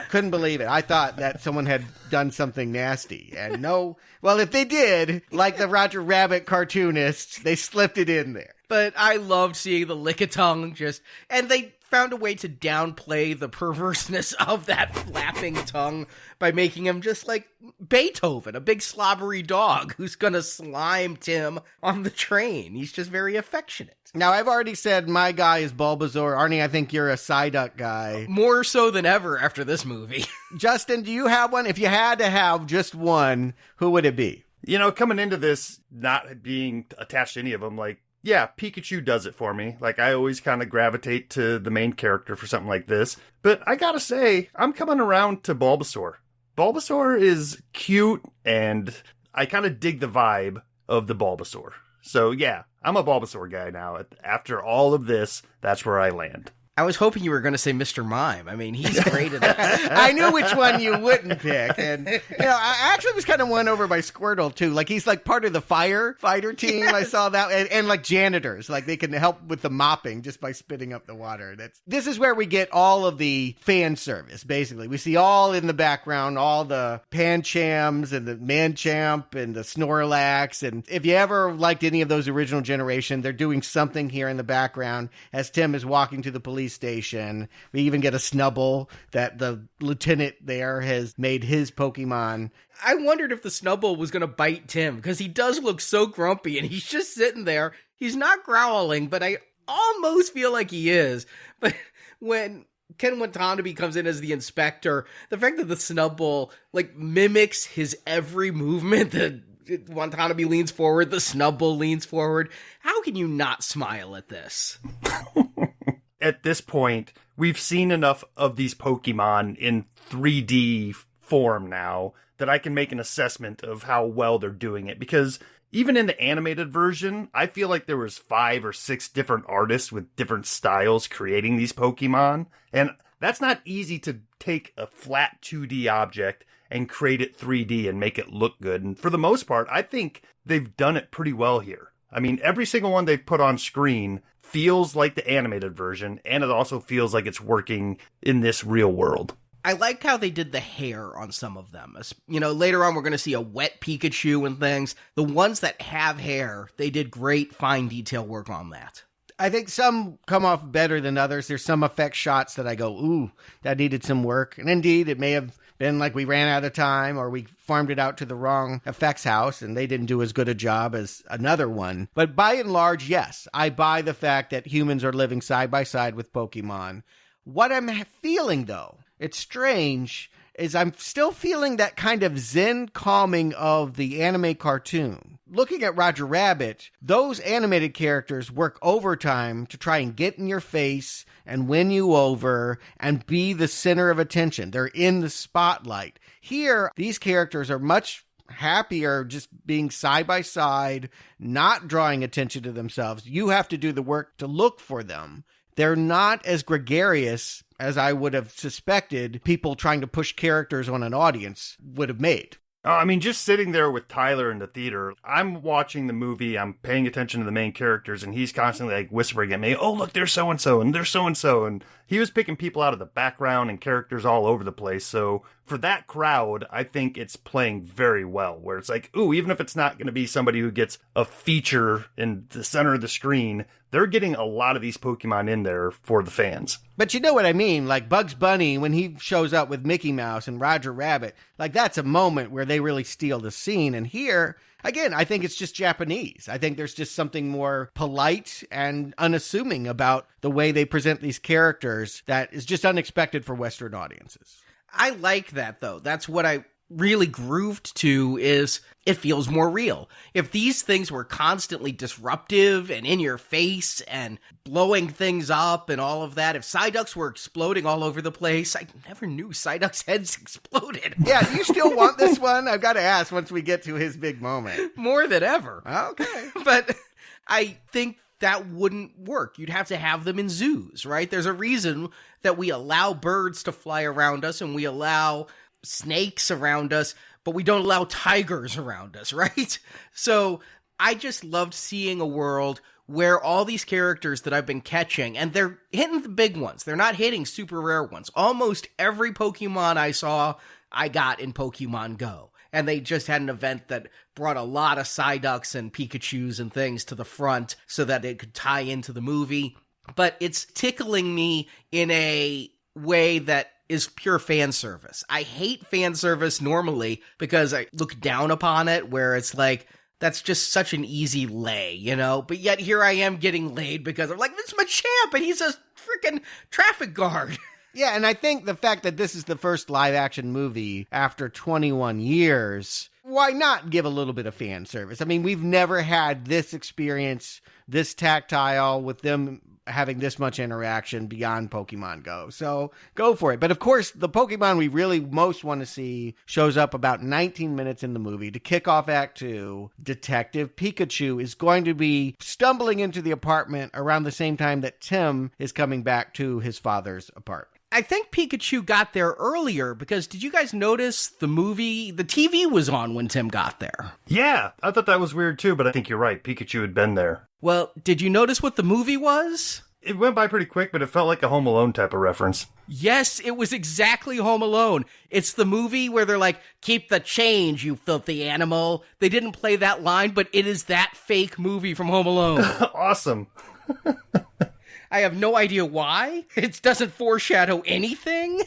Couldn't believe it. I thought that someone had done something nasty. And no, well, if they did, like the Roger Rabbit cartoonists, they slipped it in there. But I loved seeing the Lickitung and they found a way to downplay the perverseness of that flapping tongue by making him just like Beethoven, a big slobbery dog who's gonna slime Tim on the train. He's just very affectionate. Now, I've already said my guy is Bulbasaur. Arnie, I think you're a Psyduck guy. More so than ever after this movie. Justin, do you have one? If you had to have just one, who would it be? You know, coming into this, not being attached to any of them, like, Yeah, Pikachu does it for me. Like, I always kind of gravitate to the main character for something like this. But I gotta say, I'm coming around to Bulbasaur. Bulbasaur is cute, and I kind of dig the vibe of the Bulbasaur. So yeah, I'm a Bulbasaur guy now. After all of this, that's where I land. I was hoping you were going to say Mr. Mime. I mean, he's great at that. I knew which one you wouldn't pick. And, I actually was kind of won over by Squirtle, too. Like, he's like part of the firefighter team. Yes. I saw that. And like janitors. Like, they can help with the mopping just by spitting up the water. This is where we get all of the fan service, basically. We see all in the background, all the Panchams and the Manchamp and the Snorlax. And if you ever liked any of those original generation, they're doing something here in the background as Tim is walking to the police station. We even get a Snubbull that the lieutenant there has made his Pokemon. I wondered if the Snubbull was going to bite Tim, because he does look so grumpy, and he's just sitting there. He's not growling, but I almost feel like he is. But when Ken Watanabe comes in as the inspector, the fact that the Snubbull like mimics his every movement, the Watanabe leans forward, the Snubbull leans forward. How can you not smile at this? At this point, we've seen enough of these Pokemon in 3D form now that I can make an assessment of how well they're doing it. Because even in the animated version, I feel like there was 5 or 6 different artists with different styles creating these Pokemon. And that's not easy to take a flat 2D object and create it 3D and make it look good. And for the most part, I think they've done it pretty well here. I mean, every single one they've put on screen feels like the animated version, and it also feels like it's working in this real world. I like how they did the hair on some of them. Later on we're going to see a wet Pikachu and things. The ones that have hair, they did great fine detail work on that. I think some come off better than others. There's some effect shots that I go, ooh, that needed some work. And indeed, it may have been like we ran out of time or we farmed it out to the wrong effects house and they didn't do as good a job as another one. But by and large, yes, I buy the fact that humans are living side by side with Pokemon. What I'm feeling, though, it's strange, is I'm still feeling that kind of zen calming of the anime cartoon. Looking at Roger Rabbit, those animated characters work overtime to try and get in your face and win you over and be the center of attention. They're in the spotlight. Here, these characters are much happier just being side by side, not drawing attention to themselves. You have to do the work to look for them. They're not as gregarious as I would have suspected people trying to push characters on an audience would have made. I mean, just sitting there with Tyler in the theater, I'm watching the movie, I'm paying attention to the main characters, and he's constantly like whispering at me, oh, look, there's so-and-so, and there's so-and-so, and he was picking people out of the background and characters all over the place, so for that crowd, I think it's playing very well, where it's like, ooh, even if it's not going to be somebody who gets a feature in the center of the screen, they're getting a lot of these Pokemon in there for the fans. But you know what I mean? Like Bugs Bunny, when he shows up with Mickey Mouse and Roger Rabbit, like that's a moment where they really steal the scene. And here, again, I think it's just Japanese. I think there's just something more polite and unassuming about the way they present these characters that is just unexpected for Western audiences. I like that, though. That's what I really grooved to, is it feels more real. If these things were constantly disruptive and in your face and blowing things up and all of that, if Psyducks were exploding all over the place, I never knew Psyducks' heads exploded. Yeah, do you still want this one? I've got to ask once we get to his big moment. More than ever. Okay. But I think that wouldn't work. You'd have to have them in zoos, right? There's a reason that we allow birds to fly around us and we allow snakes around us, but we don't allow tigers around us, right? So I just loved seeing a world where all these characters that I've been catching, and they're hitting the big ones. They're not hitting super rare ones. Almost every Pokemon I saw, I got in Pokemon Go. And they just had an event that brought a lot of Psyducks and Pikachus and things to the front so that it could tie into the movie. But it's tickling me in a way that is pure fan service. I hate fan service normally because I look down upon it, where it's like, that's just such an easy lay, you know? But yet here I am getting laid because I'm like, this is my champ and he's a freaking traffic guard. Yeah, and I think the fact that this is the first live-action movie after 21 years, why not give a little bit of fan service? I mean, we've never had this experience, this tactile, with them having this much interaction beyond Pokemon Go. So go for it. But of course, the Pokemon we really most want to see shows up about 19 minutes in the movie. To kick off Act 2, Detective Pikachu is going to be stumbling into the apartment around the same time that Tim is coming back to his father's apartment. I think Pikachu got there earlier because did you guys notice the TV was on when Tim got there? Yeah, I thought that was weird too, but I think you're right. Pikachu had been there. Well, did you notice what the movie was? It went by pretty quick, but it felt like a Home Alone type of reference. Yes, it was exactly Home Alone. It's the movie where they're like, keep the change, you filthy animal. They didn't play that line, but it is that fake movie from Home Alone. Awesome. I have no idea why. It doesn't foreshadow anything.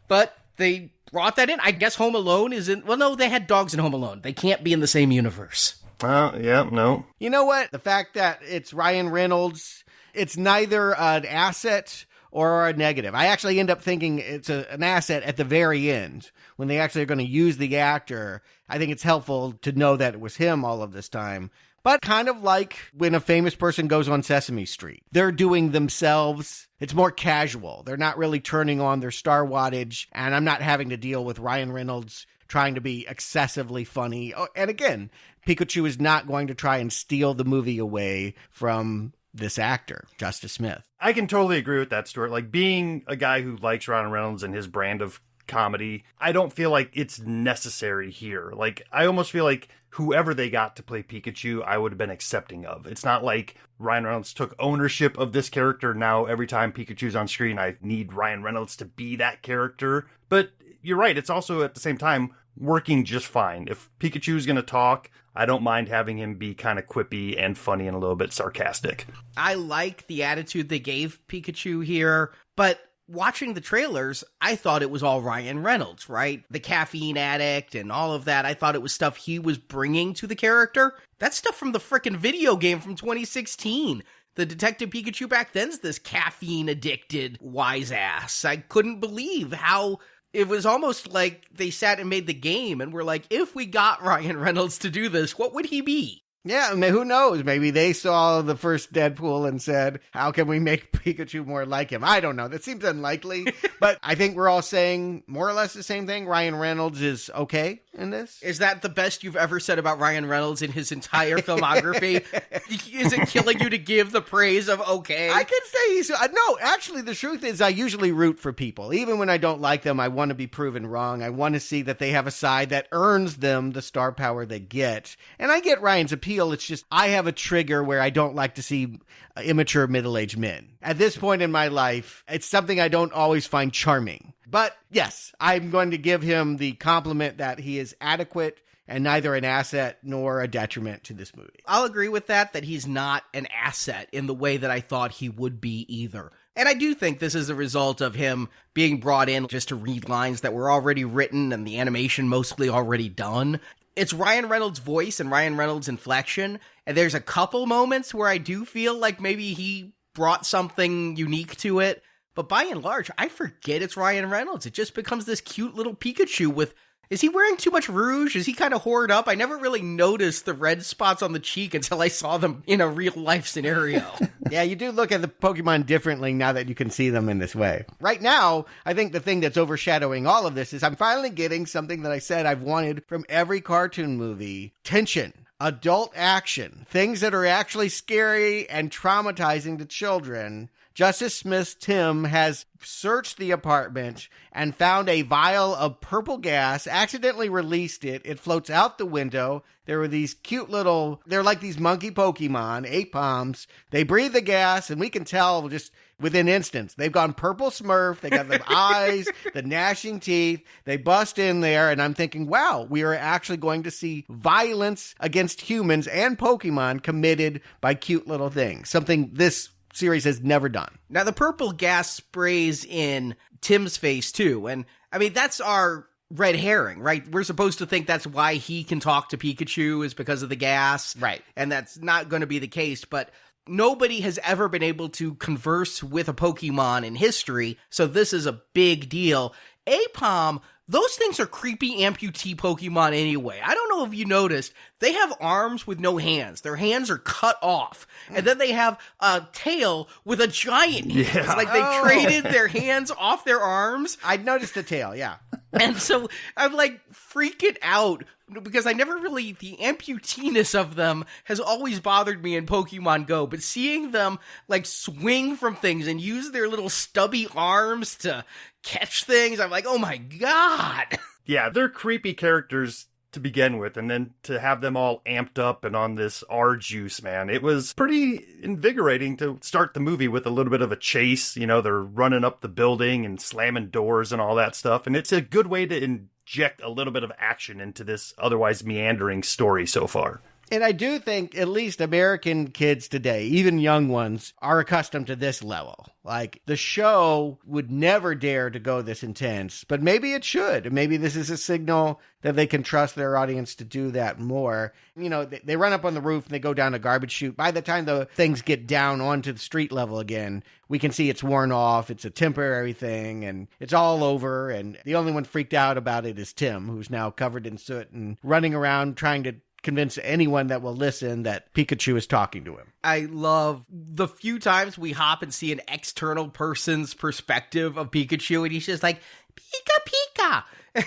But they brought that in. I guess Home Alone is in... Well, no, they had dogs in Home Alone. They can't be in the same universe. Yeah, no. You know what? The fact that it's Ryan Reynolds, it's neither an asset or a negative. I actually end up thinking it's an asset at the very end. When they actually are going to use the actor, I think it's helpful to know that it was him all of this time. But kind of like when a famous person goes on Sesame Street. They're doing themselves. It's more casual. They're not really turning on their star wattage, and I'm not having to deal with Ryan Reynolds trying to be excessively funny. Oh, and again, Pikachu is not going to try and steal the movie away from this actor, Justice Smith. I can totally agree with that, Stuart. Like, being a guy who likes Ryan Reynolds and his brand of comedy, I don't feel like it's necessary here. Like, I almost feel like whoever they got to play Pikachu, I would have been accepting of. It's not like Ryan Reynolds took ownership of this character. Now, every time Pikachu's on screen, I need Ryan Reynolds to be that character. But you're right. It's also, at the same time, working just fine. If Pikachu's going to talk, I don't mind having him be kind of quippy and funny and a little bit sarcastic. I like the attitude they gave Pikachu here, but watching the trailers, I thought it was all Ryan Reynolds, right? The caffeine addict and all of that. I thought it was stuff he was bringing to the character. That's stuff from the frickin' video game from 2016. The Detective Pikachu back then's this caffeine-addicted wise ass. I couldn't believe how it was almost like they sat and made the game and were like, if we got Ryan Reynolds to do this, what would he be? Yeah, I mean, who knows? Maybe they saw the first Deadpool and said, how can we make Pikachu more like him? I don't know. That seems unlikely. But I think we're all saying more or less the same thing. Ryan Reynolds is okay in this. Is that the best you've ever said about Ryan Reynolds in his entire filmography? Is it killing you to give the praise of okay? I can say he's... No, actually, the truth is I usually root for people. Even when I don't like them, I want to be proven wrong. I want to see that they have a side that earns them the star power they get. And I get Ryan's appeal. It's just I have a trigger where I don't like to see immature middle-aged men. At this point in my life, it's something I don't always find charming. But yes, I'm going to give him the compliment that he is adequate and neither an asset nor a detriment to this movie. I'll agree with that he's not an asset in the way that I thought he would be either. And I do think this is a result of him being brought in just to read lines that were already written and the animation mostly already done. It's Ryan Reynolds' voice and Ryan Reynolds' inflection, and there's a couple moments where I do feel like maybe he brought something unique to it, but by and large, I forget it's Ryan Reynolds. It just becomes this cute little Pikachu with... Is he wearing too much rouge? Is he kind of hoard up? I never really noticed the red spots on the cheek until I saw them in a real-life scenario. Yeah, you do look at the Pokemon differently now that you can see them in this way. Right now, I think the thing that's overshadowing all of this is I'm finally getting something that I said I've wanted from every cartoon movie. Tension. Adult action. Things that are actually scary and traumatizing to children. Justice Smith's Tim has searched the apartment and found a vial of purple gas, accidentally released it. It floats out the window. There were these cute little, they're like these monkey Pokemon, 8 palms. They breathe the gas, and we can tell just within instants. They've gone purple Smurf. They got the eyes, the gnashing teeth. They bust in there, and I'm thinking, wow, we are actually going to see violence against humans and Pokemon committed by cute little things. Something this series has never done. Now, the purple gas sprays in Tim's face, too. And, I mean, that's our red herring, right? We're supposed to think that's why he can talk to Pikachu is because of the gas. Right. And that's not going to be the case. But nobody has ever been able to converse with a Pokemon in history, so this is a big deal. Apom, those things are creepy amputee Pokemon anyway. I don't know if you noticed, they have arms with no hands. Their hands are cut off. And then they have a tail with a giant hand. Yeah. It's like they traded their hands off their arms. I noticed the tail, yeah. And so I'm like freaking out because I never really, the amputeeness of them has always bothered me in Pokemon Go, but seeing them like swing from things and use their little stubby arms to catch things, I'm like, oh my God. Yeah, they're creepy characters to begin with, and then to have them all amped up and on this R juice, man, it was pretty invigorating to start the movie with a little bit of a chase. You know, they're running up the building and slamming doors and all that stuff, and it's a good way to inject a little bit of action into this otherwise meandering story so far. And I do think at least American kids today, even young ones, are accustomed to this level. Like, the show would never dare to go this intense, but maybe it should. Maybe this is a signal that they can trust their audience to do that more. You know, they run up on the roof and they go down a garbage chute. By the time the things get down onto the street level again, we can see it's worn off. It's a temporary thing and it's all over. And the only one freaked out about it is Tim, who's now covered in soot and running around trying to convince anyone that will listen that Pikachu is talking to him. I love the few times we hop and see an external person's perspective of Pikachu, and he's just like, Pika Pika!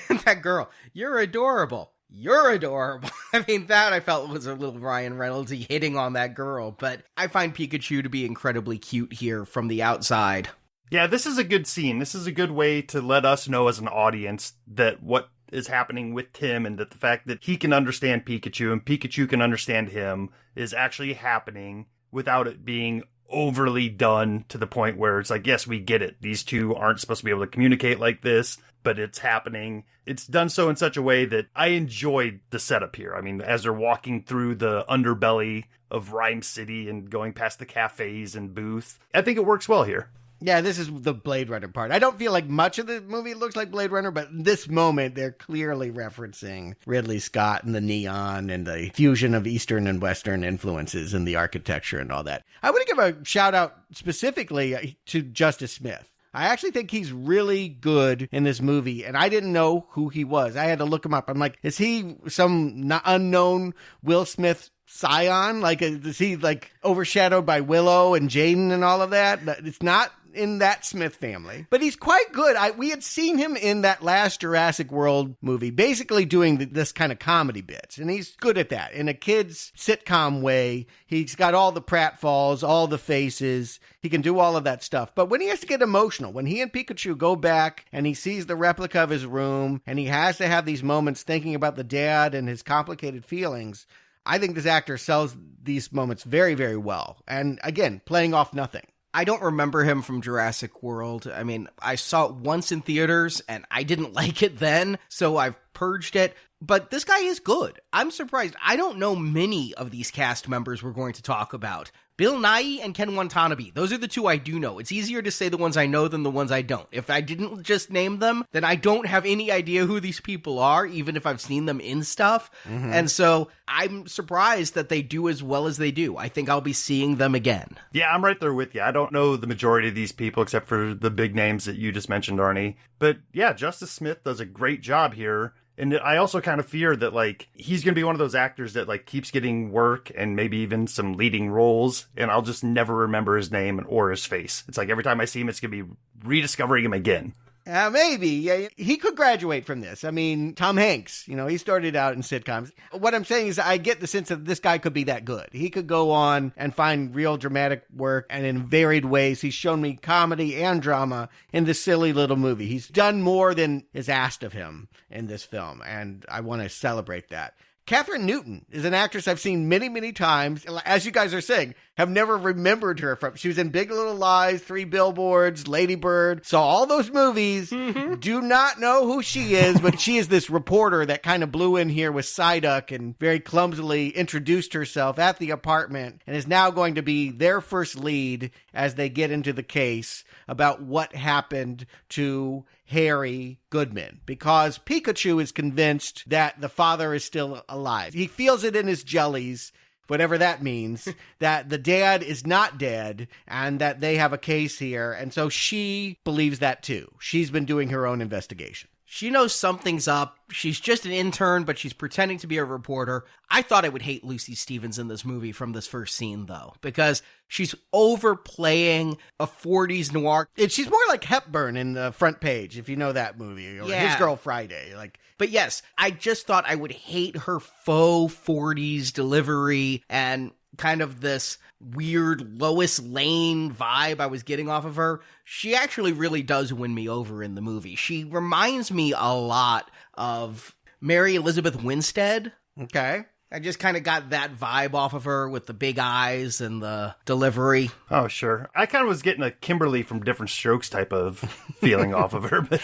And that girl, you're adorable. You're adorable. I mean, that I felt was a little Ryan Reynolds-y hitting on that girl, but I find Pikachu to be incredibly cute here from the outside. Yeah, this is a good scene. This is a good way to let us know as an audience that what is happening with Tim and that the fact that he can understand Pikachu and Pikachu can understand him is actually happening without it being overly done to the point where it's like, yes, we get it. These two aren't supposed to be able to communicate like this, but it's happening. It's done so in such a way that I enjoyed the setup here. I mean, as they're walking through the underbelly of Rhyme City and going past the cafes and booth, I think it works well here. Yeah, this is the Blade Runner part. I don't feel like much of the movie looks like Blade Runner, but in this moment, they're clearly referencing Ridley Scott and the neon and the fusion of Eastern and Western influences in the architecture and all that. I want to give a shout out specifically to Justice Smith. I actually think he's really good in this movie, and I didn't know who he was. I had to look him up. I'm like, is he some unknown Will Smith scion? Like, is he like overshadowed by Willow and Jaden and all of that? It's not in that Smith family, but he's quite good. We had seen him in that last Jurassic World movie, basically doing this kind of comedy bits, and he's good at that in a kid's sitcom way. He's got all the pratfalls, all the faces. He can do all of that stuff. But when he has to get emotional, when he and Pikachu go back and he sees the replica of his room and he has to have these moments thinking about the dad and his complicated feelings, I think this actor sells these moments very, very well. And again, playing off nothing. I don't remember him from Jurassic World. I mean, I saw it once in theaters and I didn't like it then, so I've purged it. But this guy is good. I'm surprised. I don't know many of these cast members we're going to talk about. Bill Nighy and Ken Watanabe. Those are the two I do know. It's easier to say the ones I know than the ones I don't. If I didn't just name them, then I don't have any idea who these people are, even if I've seen them in stuff. Mm-hmm. And so I'm surprised that they do as well as they do. I think I'll be seeing them again. Yeah, I'm right there with you. I don't know the majority of these people except for the big names that you just mentioned, Arnie. But yeah, Justice Smith does a great job here. And I also kind of fear that, like, he's going to be one of those actors that, like, keeps getting work and maybe even some leading roles, and I'll just never remember his name or his face. It's like every time I see him, it's going to be rediscovering him again. Maybe. Yeah, he could graduate from this. I mean, Tom Hanks, he started out in sitcoms. What I'm saying is I get the sense that this guy could be that good. He could go on and find real dramatic work, and in varied ways. He's shown me comedy and drama in this silly little movie. He's done more than is asked of him in this film, and I want to celebrate that. Catherine Newton is an actress I've seen many, many times. As you guys are saying, have never remembered her from. She was in Big Little Lies, 3 Billboards, Lady Bird. Saw all those movies. Mm-hmm. Do not know who she is, but she is this reporter that kind of blew in here with Psyduck and very clumsily introduced herself at the apartment and is now going to be their first lead as they get into the case about what happened to Harry Goodman, because Pikachu is convinced that the father is still alive. He feels it in his jellies whatever that means, that the dad is not dead and that they have a case here. And so she believes that too. She's been doing her own investigation. She knows something's up. She's just an intern, but she's pretending to be a reporter. I thought I would hate Lucy Stevens in this movie from this first scene, though, because she's overplaying a 40s noir. She's more like Hepburn in The Front Page, if you know that movie, or His Girl Friday. But yes, I just thought I would hate her faux 40s delivery and kind of this weird Lois Lane vibe I was getting off of her. She actually really does win me over in the movie. She reminds me a lot of Mary Elizabeth Winstead. Okay. I just kind of got that vibe off of her with the big eyes and the delivery. Oh, sure. I kind of was getting a Kimberly from Different Strokes type of feeling off of her. But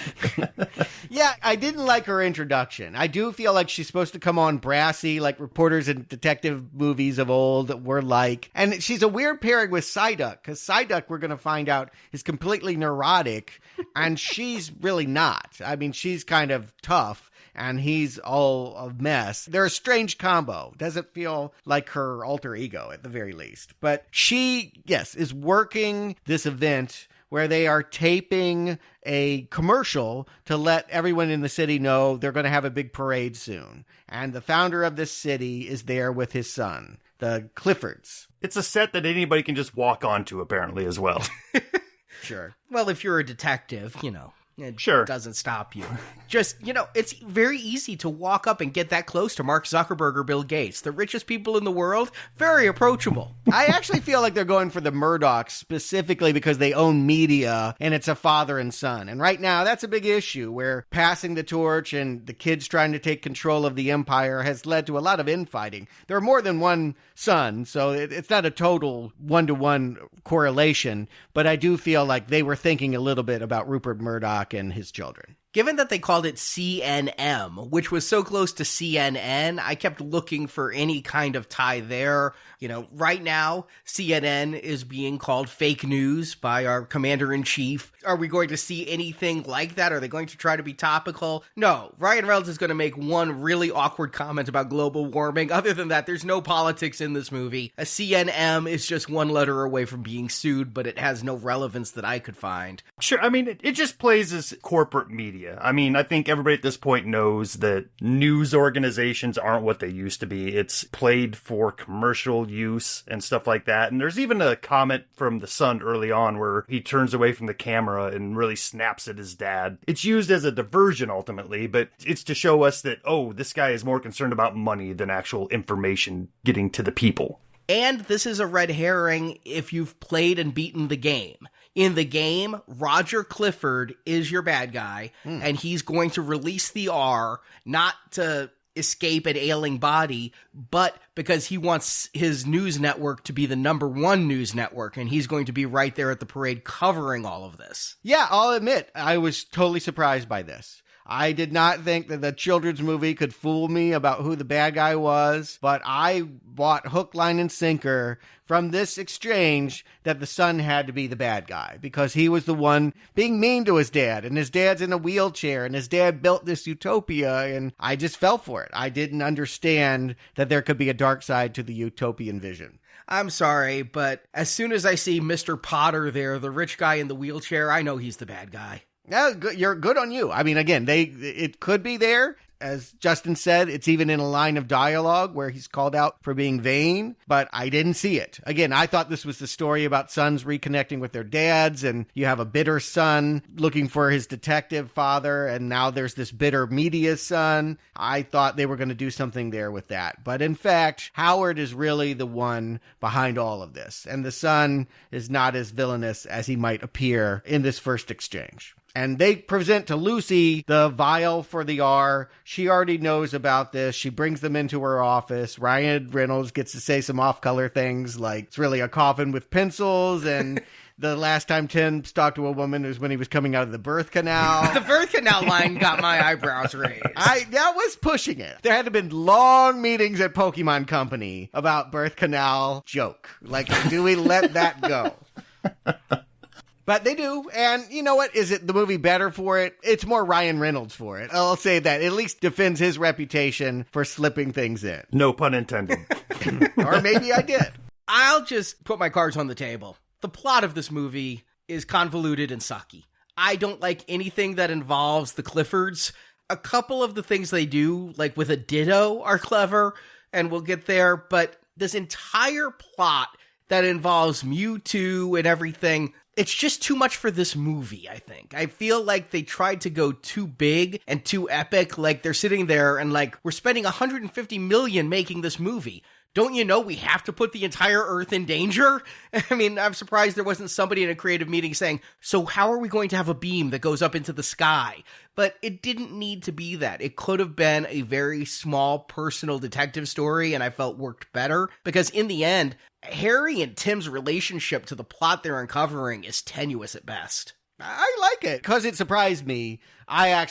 yeah, I didn't like her introduction. I do feel like she's supposed to come on brassy, like reporters in detective movies of old were like. And she's a weird pairing with Psyduck, because Psyduck, we're going to find out, is completely neurotic, and she's really not. I mean, she's kind of tough. And he's all a mess. They're a strange combo. Doesn't feel like her alter ego at the very least. But she, yes, is working this event where they are taping a commercial to let everyone in the city know they're going to have a big parade soon. And the founder of this city is there with his son, the Cliffords. It's a set that anybody can just walk onto, apparently, as well. Sure. Well, if you're a detective, it sure doesn't stop you. Just, it's very easy to walk up and get that close to Mark Zuckerberg or Bill Gates. The richest people in the world, very approachable. I actually feel like they're going for the Murdochs specifically because they own media and it's a father and son. And right now, that's a big issue where passing the torch and the kids trying to take control of the empire has led to a lot of infighting. There are more than one son, so it's not a total one-to-one correlation, but I do feel like they were thinking a little bit about Rupert Murdoch and his children. Given that they called it CNM, which was so close to CNN, I kept looking for any kind of tie there. Right now, CNN is being called fake news by our commander-in-chief. Are we going to see anything like that? Are they going to try to be topical? No. Ryan Reynolds is going to make one really awkward comment about global warming. Other than that, there's no politics in this movie. A CNM is just one letter away from being sued, but it has no relevance that I could find. Sure. I mean, it just plays as corporate media. I mean, I think everybody at this point knows that news organizations aren't what they used to be. It's played for commercial use and stuff like that. And there's even a comment from the son early on where he turns away from the camera and really snaps at his dad. It's used as a diversion ultimately, but it's to show us that, this guy is more concerned about money than actual information getting to the people. And this is a red herring if you've played and beaten the game. In the game, Roger Clifford is your bad guy, and he's going to release the R, not to escape an ailing body, but because he wants his news network to be the #1 news network, and he's going to be right there at the parade covering all of this. Yeah, I'll admit, I was totally surprised by this. I did not think that the children's movie could fool me about who the bad guy was, but I bought hook, line, and sinker from this exchange that the son had to be the bad guy because he was the one being mean to his dad, and his dad's in a wheelchair, and his dad built this utopia, and I just fell for it. I didn't understand that there could be a dark side to the utopian vision. I'm sorry, but as soon as I see Mr. Potter there, the rich guy in the wheelchair, I know he's the bad guy. Yeah, you're good on you. I mean, again, it could be there. As Justin said, it's even in a line of dialogue where he's called out for being vain, but I didn't see it. Again, I thought this was the story about sons reconnecting with their dads, and you have a bitter son looking for his detective father, and now there's this bitter media son. I thought they were going to do something there with that. But in fact, Howard is really the one behind all of this, and the son is not as villainous as he might appear in this first exchange. And they present to Lucy the vial for the R. She already knows about this. She brings them into her office. Ryan Reynolds gets to say some off-color things like it's really a coffin with pencils. And the last time Tim talked to a woman was when he was coming out of the birth canal. The birth canal line got my eyebrows raised. That was pushing it. There had to have been long meetings at Pokemon Company about birth canal joke. Like, do we let that go? But they do, and you know what? Is it the movie better for it? It's more Ryan Reynolds for it. I'll say that. At least defends his reputation for slipping things in. No pun intended. Or maybe I did. I'll just put my cards on the table. The plot of this movie is convoluted and sucky. I don't like anything that involves the Cliffords. A couple of the things they do, like with a Ditto, are clever, and we'll get there, but this entire plot that involves Mewtwo and everything, it's just too much for this movie, I think. I feel like they tried to go too big and too epic, like they're sitting there and like, we're spending $150 million making this movie. Don't you know we have to put the entire Earth in danger? I mean, I'm surprised there wasn't somebody in a creative meeting saying, so how are we going to have a beam that goes up into the sky? But it didn't need to be that. It could have been a very small personal detective story, and I felt worked better. Because in the end, Harry and Tim's relationship to the plot they're uncovering is tenuous at best. I like it because it surprised me. I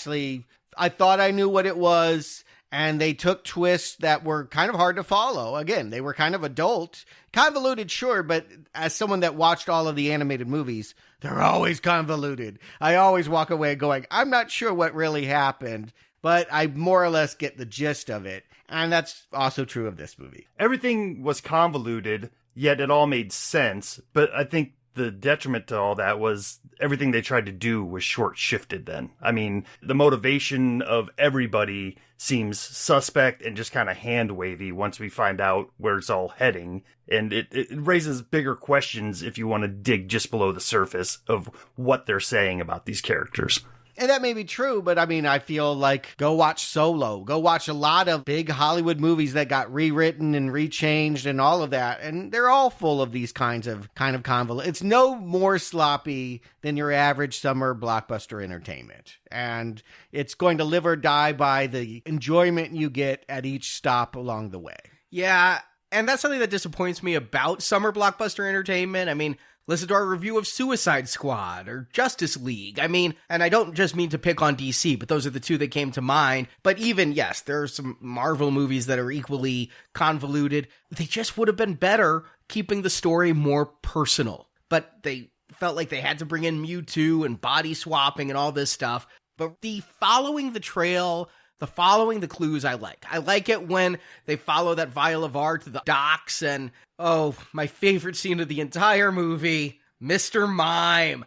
thought I knew what it was. And they took twists that were kind of hard to follow. Again, they were kind of adult, convoluted, sure, but as someone that watched all of the animated movies, they're always convoluted. I always walk away going, I'm not sure what really happened, but I more or less get the gist of it. And that's also true of this movie. Everything was convoluted, yet it all made sense. But I think the detriment to all that was everything they tried to do was short-shifted then. I mean, the motivation of everybody seems suspect and just kind of hand-wavy once we find out where it's all heading. And it raises bigger questions if you want to dig just below the surface of what they're saying about these characters. And that may be true, but I mean, I feel like go watch Solo. Go watch a lot of big Hollywood movies that got rewritten and rechanged and all of that. And they're all full of these kind of convoluted. It's no more sloppy than your average summer blockbuster entertainment. And it's going to live or die by the enjoyment you get at each stop along the way. Yeah, and that's something that disappoints me about summer blockbuster entertainment. I mean, listen to our review of Suicide Squad or Justice League. I mean, and I don't just mean to pick on DC, but those are the two that came to mind. But even, yes, there are some Marvel movies that are equally convoluted. They just would have been better keeping the story more personal. But they felt like they had to bring in Mewtwo and body swapping and all this stuff. But the following the trail, the following the clues, I like. I like it when they follow that vial of art to the docks and, oh, my favorite scene of the entire movie, Mr. Mime.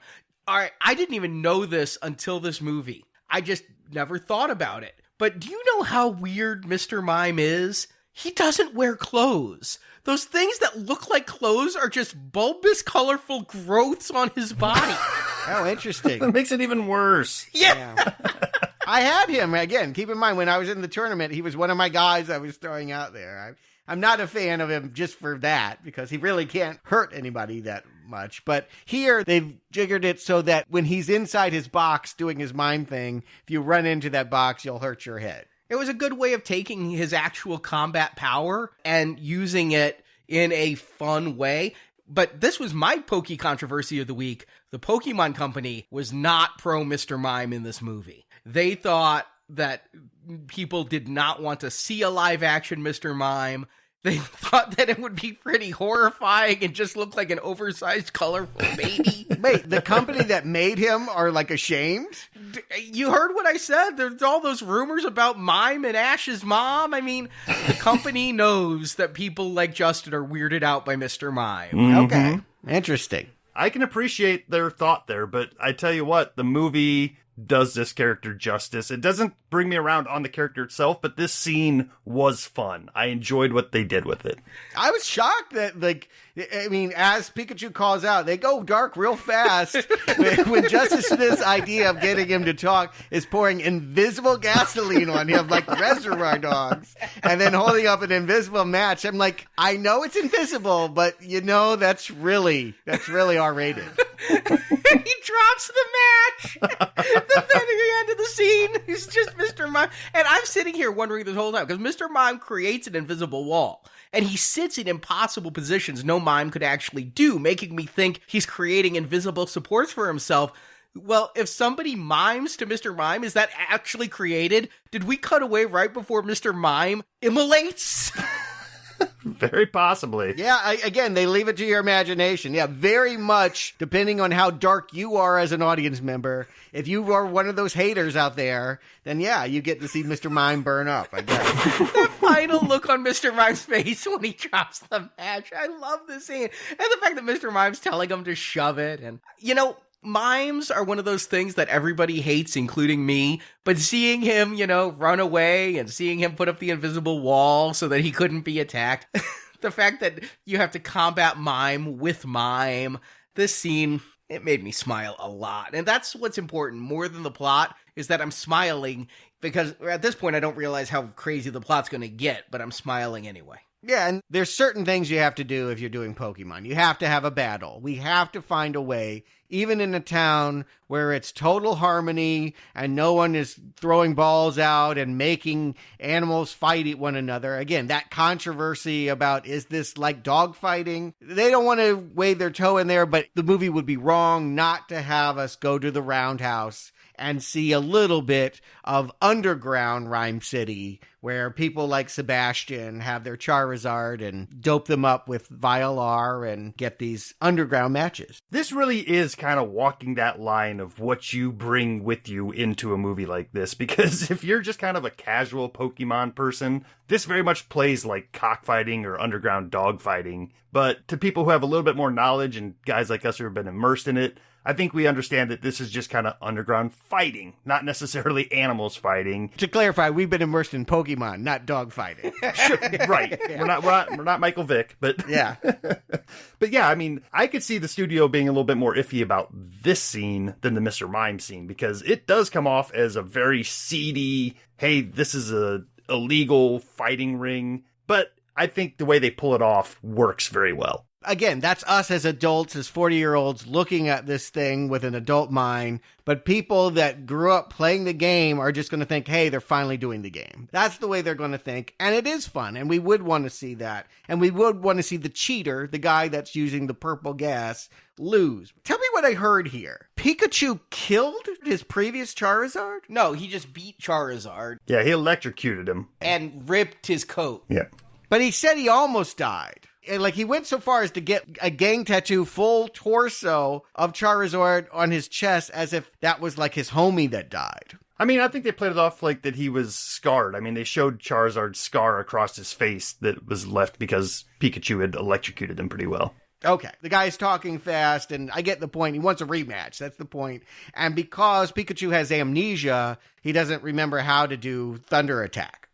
All right, I didn't even know this until this movie. I just never thought about it. But do you know how weird Mr. Mime is? He doesn't wear clothes. Those things that look like clothes are just bulbous, colorful growths on his body. Oh, interesting. That makes it even worse. Yeah. I had him, again, keep in mind, when I was in the tournament, he was one of my guys I was throwing out there. I'm not a fan of him just for that, because he really can't hurt anybody that much. But here, they've jiggered it so that when he's inside his box doing his mime thing, if you run into that box, you'll hurt your head. It was a good way of taking his actual combat power and using it in a fun way. But this was my Poke controversy of the week. The Pokemon Company was not pro Mr. Mime in this movie. They thought that people did not want to see a live-action Mr. Mime. They thought that it would be pretty horrifying and just look like an oversized, colorful baby. Wait, the company that made him are, like, ashamed? You heard what I said? There's all those rumors about Mime and Ash's mom. I mean, the company knows that people like Justin are weirded out by Mr. Mime. Mm-hmm. Okay, interesting. I can appreciate their thought there, but I tell you what, the movie does this character justice. It doesn't bring me around on the character itself, but this scene was fun. I enjoyed what they did with it. I was shocked that, like, I mean, as Pikachu calls out, they go dark real fast when Justice Smith's idea of getting him to talk is pouring invisible gasoline on him like Reservoir Dogs and then holding up an invisible match. I'm like, I know it's invisible, but you know, that's really R-rated. He drops the match. The very end of the scene, he's just Mr. Mime. And I'm sitting here wondering this whole time, because Mr. Mime creates an invisible wall. And he sits in impossible positions no mime could actually do, making me think he's creating invisible supports for himself. Well, if somebody mimes to Mr. Mime, is that actually created? Did we cut away right before Mr. Mime immolates? Very possibly. Yeah, again, they leave it to your imagination. Yeah, very much depending on how dark you are as an audience member. If you are one of those haters out there, then yeah, you get to see Mr. Mime burn up, I guess. The final look on Mr. Mime's face when he drops the match. I love this scene. And the fact that Mr. Mime's telling him to shove it. And, mimes are one of those things that everybody hates, including me. But seeing him, run away and seeing him put up the invisible wall so that he couldn't be attacked. The fact that you have to combat mime with mime. This scene, it made me smile a lot. And that's what's important more than the plot, is that I'm smiling because at this point I don't realize how crazy the plot's going to get, but I'm smiling anyway. Yeah, and there's certain things you have to do if you're doing Pokemon. You have to have a battle. We have to find a way, even in a town where it's total harmony and no one is throwing balls out and making animals fight one another. Again, that controversy about, is this like dog fighting? They don't want to wade their toe in there, but the movie would be wrong not to have us go to the Roundhouse and see a little bit of underground Rhyme City, where people like Sebastian have their Charizard and dope them up with Violar and get these underground matches. This really is kind of walking that line of what you bring with you into a movie like this, because if you're just kind of a casual Pokemon person, this very much plays like cockfighting or underground dogfighting. But to people who have a little bit more knowledge and guys like us who have been immersed in it, I think we understand that this is just kind of underground fighting, not necessarily animals fighting. To clarify, we've been immersed in Pokemon, not dog fighting. Sure, right. Yeah. We're not Michael Vick, but yeah. But yeah, I mean, I could see the studio being a little bit more iffy about this scene than the Mr. Mime scene, because it does come off as a very seedy, hey, this is a illegal fighting ring. But I think the way they pull it off works very well. Again, that's us as adults, as 40-year-olds looking at this thing with an adult mind. But people that grew up playing the game are just going to think, hey, they're finally doing the game. That's the way they're going to think. And it is fun. And we would want to see that. And we would want to see the cheater, the guy that's using the purple gas, lose. Tell me what I heard here. Pikachu killed his previous Charizard? No, he just beat Charizard. Yeah, he electrocuted him. And ripped his coat. Yeah. But he said he almost died. Like, he went so far as to get a gang tattoo, full torso of Charizard on his chest, as if that was like his homie that died. I mean, I think they played it off like that he was scarred. I mean, they showed Charizard's scar across his face that was left because Pikachu had electrocuted him pretty well. Okay, the guy's talking fast, and I get the point. He wants a rematch. That's the point. And because Pikachu has amnesia, he doesn't remember how to do Thunder Attack.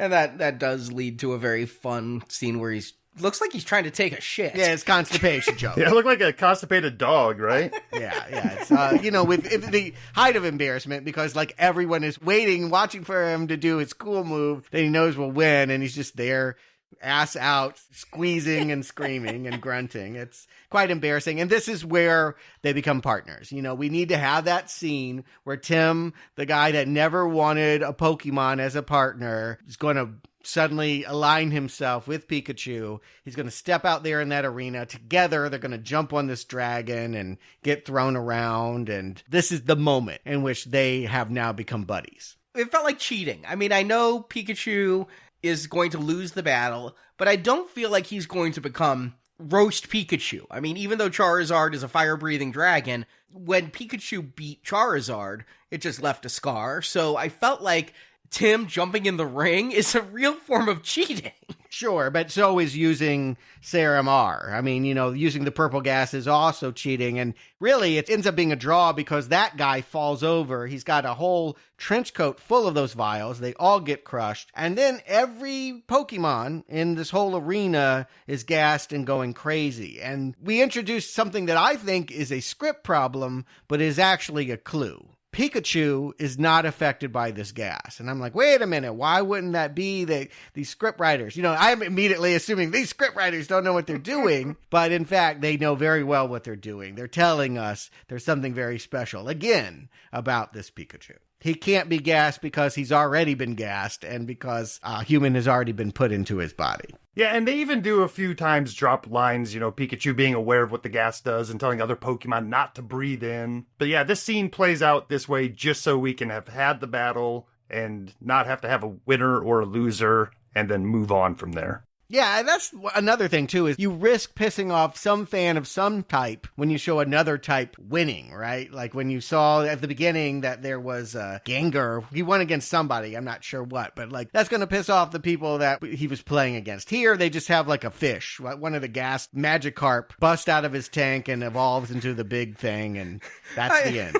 And that does lead to a very fun scene where looks like he's trying to take a shit. Yeah, it's constipation joke. Yeah, it looked like a constipated dog, right? Yeah. It's, with the height of embarrassment, because like everyone is waiting, watching for him to do his cool move that he knows will win, and he's just there, ass out, squeezing and screaming and grunting. It's quite embarrassing. And this is where they become partners. We need to have that scene where Tim, the guy that never wanted a Pokemon as a partner, is going to suddenly align himself with Pikachu. He's going to step out there in that arena. Together, they're going to jump on this dragon and get thrown around. And this is the moment in which they have now become buddies. It felt like cheating. I mean, I know Pikachu is going to lose the battle, but I don't feel like he's going to become roast Pikachu. I mean, even though Charizard is a fire-breathing dragon, when Pikachu beat Charizard, it just left a scar. So I felt like Tim jumping in the ring is a real form of cheating. Sure, but so is using Serum R. I mean, using the purple gas is also cheating. And really, it ends up being a draw because that guy falls over. He's got a whole trench coat full of those vials. They all get crushed. And then every Pokemon in this whole arena is gassed and going crazy. And we introduced something that I think is a script problem, but is actually a clue. Pikachu is not affected by this gas. And I'm like, wait a minute, why wouldn't that be these script writers? I'm immediately assuming these script writers don't know what they're doing, but in fact, they know very well what they're doing. They're telling us there's something very special, again, about this Pikachu. He can't be gassed because he's already been gassed and because a human has already been put into his body. Yeah, and they even do a few times drop lines, Pikachu being aware of what the gas does and telling other Pokemon not to breathe in. But yeah, this scene plays out this way just so we can have had the battle and not have to have a winner or a loser and then move on from there. Yeah, that's another thing, too, is you risk pissing off some fan of some type when you show another type winning, right? Like when you saw at the beginning that there was Gengar. He won against somebody, I'm not sure what, but like that's going to piss off the people that he was playing against. Here, they just have like a fish. One of the gas Magikarp busts out of his tank and evolves into the big thing, and that's the end.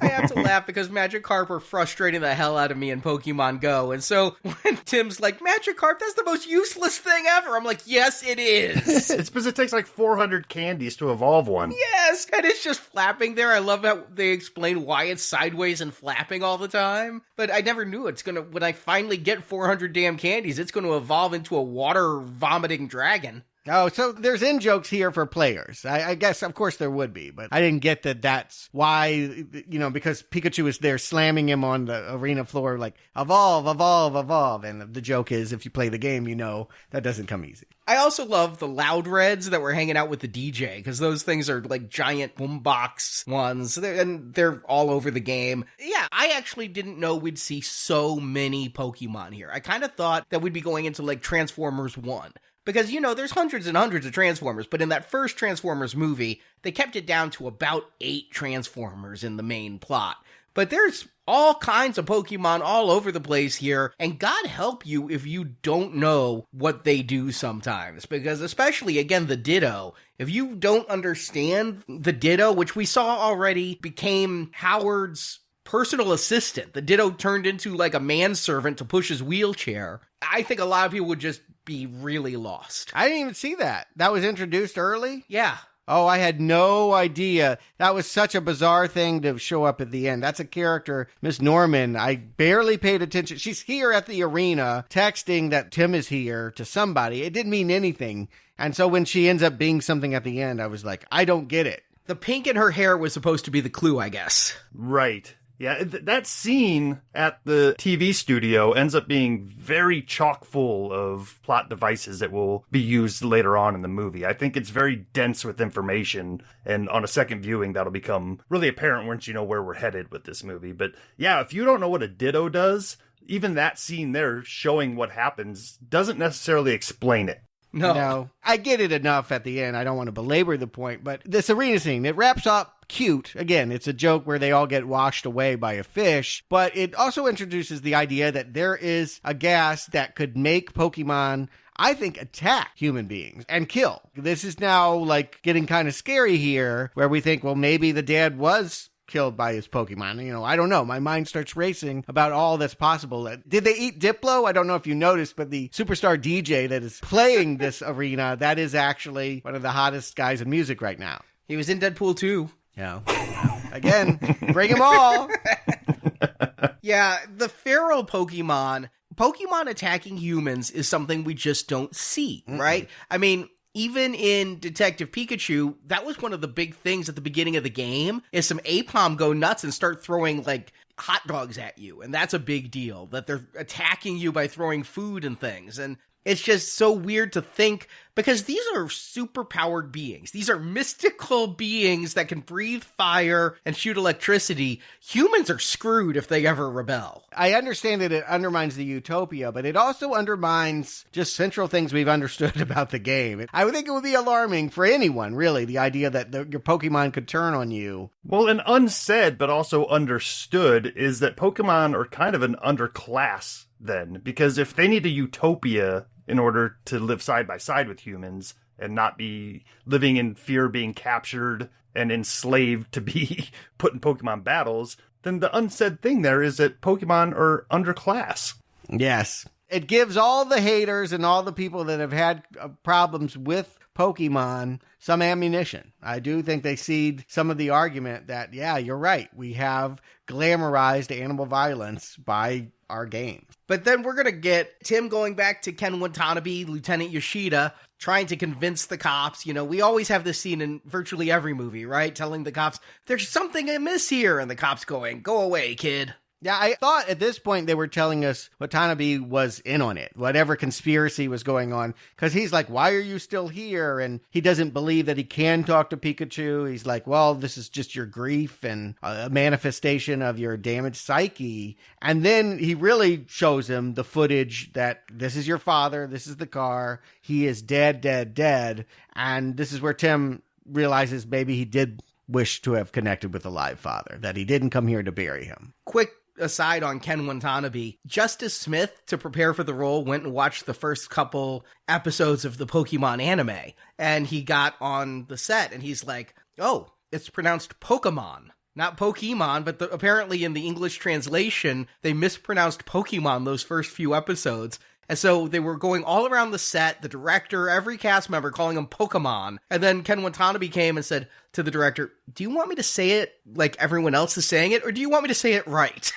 I have to laugh because Magikarp are frustrating the hell out of me in Pokemon Go, and so when Tim's like, Magikarp, that's the most useless thing ever. I'm like, yes, it is. It's because it takes like 400 candies to evolve one. Yes, and it's just flapping there. I love how they explain why it's sideways and flapping all the time. But I never knew it's gonna, when I finally get 400 damn candies, it's gonna evolve into a water vomiting dragon. Oh, so there's in-jokes here for players. I guess, of course, there would be, but I didn't get that that's why, because Pikachu is there slamming him on the arena floor like, evolve, evolve, evolve. And the joke is, if you play the game, that doesn't come easy. I also love the Loud Reds that were hanging out with the DJ, because those things are like giant boombox ones, and they're all over the game. Yeah, I actually didn't know we'd see so many Pokemon here. I kind of thought that we'd be going into like Transformers 1. Because, there's hundreds and hundreds of Transformers, but in that first Transformers movie, they kept it down to about 8 Transformers in the main plot. But there's all kinds of Pokemon all over the place here, and God help you if you don't know what they do sometimes. Because especially, again, the Ditto, if you don't understand the Ditto, which we saw already became Howard's personal assistant. The Ditto turned into like a manservant to push his wheelchair. I think a lot of people would just be really lost. I didn't even see that. That was introduced early? Yeah. Oh, I had no idea. That was such a bizarre thing to show up at the end. That's a character, Miss Norman. I barely paid attention. She's here at the arena texting that Tim is here to somebody. It didn't mean anything. And so when she ends up being something at the end, I was like, I don't get it. The pink in her hair was supposed to be the clue, I guess. Right. Yeah, that scene at the TV studio ends up being very chock full of plot devices that will be used later on in the movie. I think it's very dense with information, and on a second viewing, that'll become really apparent once you know where we're headed with this movie. But yeah, if you don't know what a Ditto does, even that scene there showing what happens doesn't necessarily explain it. No, I get it enough at the end. I don't want to belabor the point, but this arena scene, it wraps up cute. Again, it's a joke where they all get washed away by a fish, but it also introduces the idea that there is a gas that could make Pokemon, I think, attack human beings and kill. This is now like getting kind of scary here, where we think, well, maybe the dad was killed by his Pokemon. I don't know. My mind starts racing about all that's possible. Did they eat Diplo? I don't know if you noticed, but the superstar DJ that is playing this arena, that is actually one of the hottest guys in music right now. He was in Deadpool 2. Yeah. Again, bring them all. Yeah, the feral Pokemon attacking humans is something we just don't see, right? I mean, even in Detective Pikachu, that was one of the big things at the beginning of the game, is some Apom go nuts and start throwing, like, hot dogs at you. And that's a big deal, that they're attacking you by throwing food and things. And it's just so weird to think, because these are super-powered beings. These are mystical beings that can breathe fire and shoot electricity. Humans are screwed if they ever rebel. I understand that it undermines the utopia, but it also undermines just central things we've understood about the game. I would think it would be alarming for anyone, really, the idea that your Pokemon could turn on you. Well, an unsaid but also understood is that Pokemon are kind of an underclass then, because if they need a utopia in order to live side by side with humans and not be living in fear of being captured and enslaved to be put in Pokemon battles, then the unsaid thing there is that Pokemon are underclass. Yes. It gives all the haters and all the people that have had problems with Pokemon some ammunition. I do think they cede some of the argument that, yeah, you're right. We have glamorized animal violence by our game. But then we're going to get Tim going back to Ken Watanabe, Lieutenant Yoshida, trying to convince the cops. We always have this scene in virtually every movie, right? Telling the cops, there's something amiss here. And the cops going, go away, kid. Yeah, I thought at this point they were telling us Watanabe was in on it, whatever conspiracy was going on, because he's like, why are you still here? And he doesn't believe that he can talk to Pikachu. He's like, well, this is just your grief and a manifestation of your damaged psyche. And then he really shows him the footage that this is your father, this is the car, he is dead, dead, dead. And this is where Tim realizes maybe he did wish to have connected with a live father, that he didn't come here to bury him. Quick aside on Ken Watanabe, Justice Smith, to prepare for the role, went and watched the first couple episodes of the Pokemon anime, and he got on the set and he's like, oh, it's pronounced Pokemon, not Pokemon, but apparently in the English translation they mispronounced Pokemon those first few episodes. And so they were going all around the set, the director, every cast member calling him Pokemon. And then Ken Watanabe came and said to the director, do you want me to say it like everyone else is saying it, or do you want me to say it right?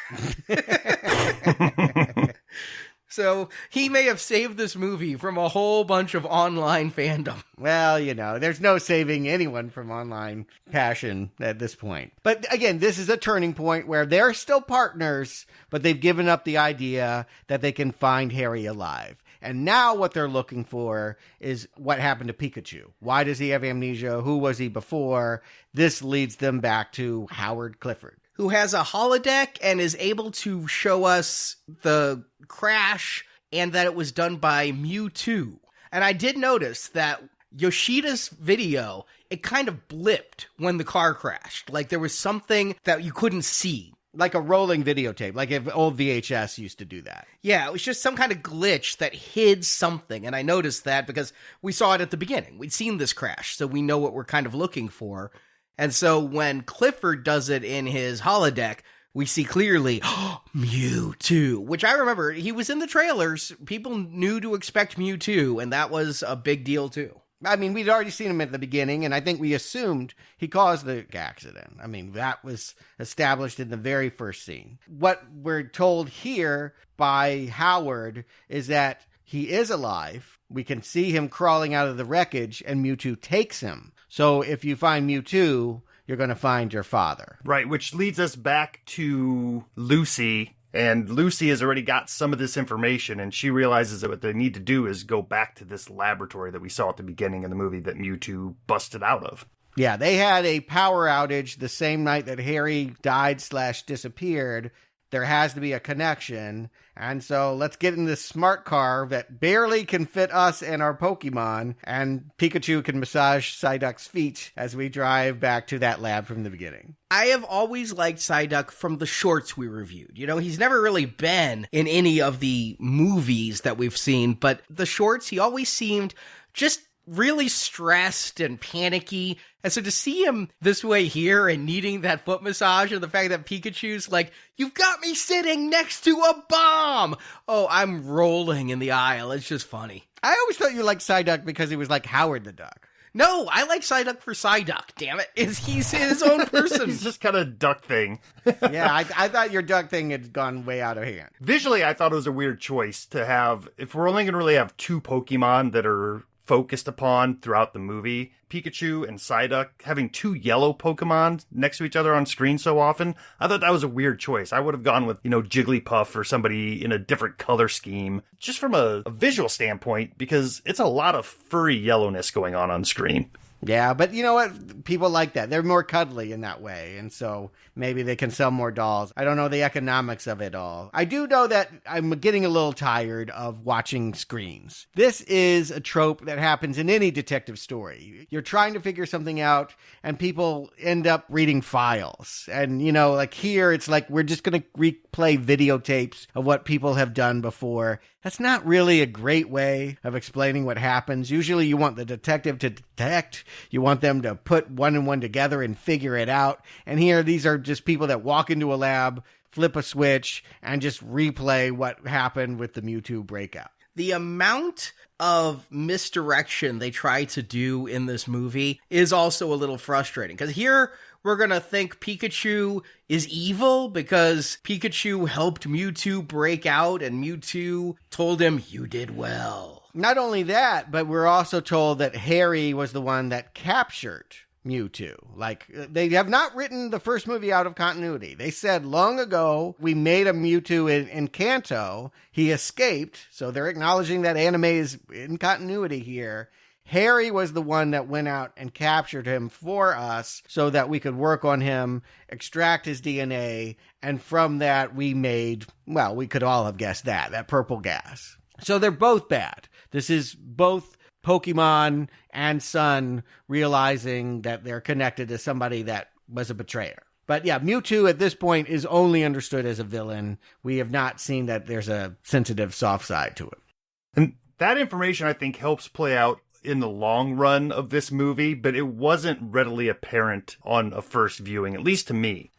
So he may have saved this movie from a whole bunch of online fandom. Well, there's no saving anyone from online passion at this point. But again, this is a turning point where they're still partners, but they've given up the idea that they can find Harry alive. And now what they're looking for is what happened to Pikachu. Why does he have amnesia? Who was he before? This leads them back to Howard Clifford, who has a holodeck and is able to show us the crash and that it was done by MewTwo. And I did notice that Yoshida's video, it kind of blipped when the car crashed. Like there was something that you couldn't see. Like a rolling videotape, like if old VHS used to do that. Yeah, it was just some kind of glitch that hid something. And I noticed that because we saw it at the beginning. We'd seen this crash, so we know what we're kind of looking for. And so when Clifford does it in his holodeck, we see clearly, MewTwo, which I remember, he was in the trailers. People knew to expect MewTwo, and that was a big deal too. I mean, we'd already seen him at the beginning, and I think we assumed he caused the accident. I mean, that was established in the very first scene. What we're told here by Howard is that he is alive. We can see him crawling out of the wreckage, and MewTwo takes him. So if you find MewTwo, you're going to find your father. Right, which leads us back to Lucy. And Lucy has already got some of this information, and she realizes that what they need to do is go back to this laboratory that we saw at the beginning of the movie that MewTwo busted out of. Yeah, they had a power outage the same night that Harry died/disappeared. There has to be a connection. And so let's get in this smart car that barely can fit us and our Pokemon. And Pikachu can massage Psyduck's feet as we drive back to that lab from the beginning. I have always liked Psyduck from the shorts we reviewed. He's never really been in any of the movies that we've seen. But the shorts, he always seemed just really stressed and panicky. And so to see him this way here and needing that foot massage, and the fact that Pikachu's like, you've got me sitting next to a bomb. Oh, I'm rolling in the aisle. It's just funny. I always thought you liked Psyduck because he was like Howard the Duck. No, I like Psyduck for Psyduck, damn it. He's his own person. He's just kind of duck thing. Yeah, I thought your duck thing had gone way out of hand. Visually, I thought it was a weird choice to have, if we're only going to really have two Pokemon that are focused upon throughout the movie, Pikachu and Psyduck, having two yellow Pokemon next to each other on screen so often, I thought that was a weird choice. I would have gone with, Jigglypuff or somebody in a different color scheme, just from a visual standpoint, because it's a lot of furry yellowness going on screen. Yeah, but you know what? People like that. They're more cuddly in that way, and so maybe they can sell more dolls. I don't know the economics of it all. I do know that I'm getting a little tired of watching screens. This is a trope that happens in any detective story. You're trying to figure something out, and people end up reading files. And, like here, it's like we're just going to replay videotapes of what people have done before. That's not really a great way of explaining what happens. Usually you want the detective to detect. You want them to put one and one together and figure it out. And here, these are just people that walk into a lab, flip a switch, and just replay what happened with the MewTwo breakout. The amount of misdirection they try to do in this movie is also a little frustrating. Because here, we're going to think Pikachu is evil because Pikachu helped MewTwo break out and MewTwo told him, you did well. Not only that, but we're also told that Harry was the one that captured Mewtwo. Like, they have not written the first movie out of continuity. They said long ago, we made a Mewtwo in Kanto. He escaped, so they're acknowledging that anime is in continuity here. Harry was the one that went out and captured him for us so that we could work on him, extract his DNA, and from that we made, well, we could all have guessed that purple gas. So they're both bad. This is both Pokemon and Sun realizing that they're connected to somebody that was a betrayer. But yeah, Mewtwo at this point is only understood as a villain. We have not seen that there's a sensitive soft side to him. And that information, I think, helps play out in the long run of this movie, but it wasn't readily apparent on a first viewing, at least to me.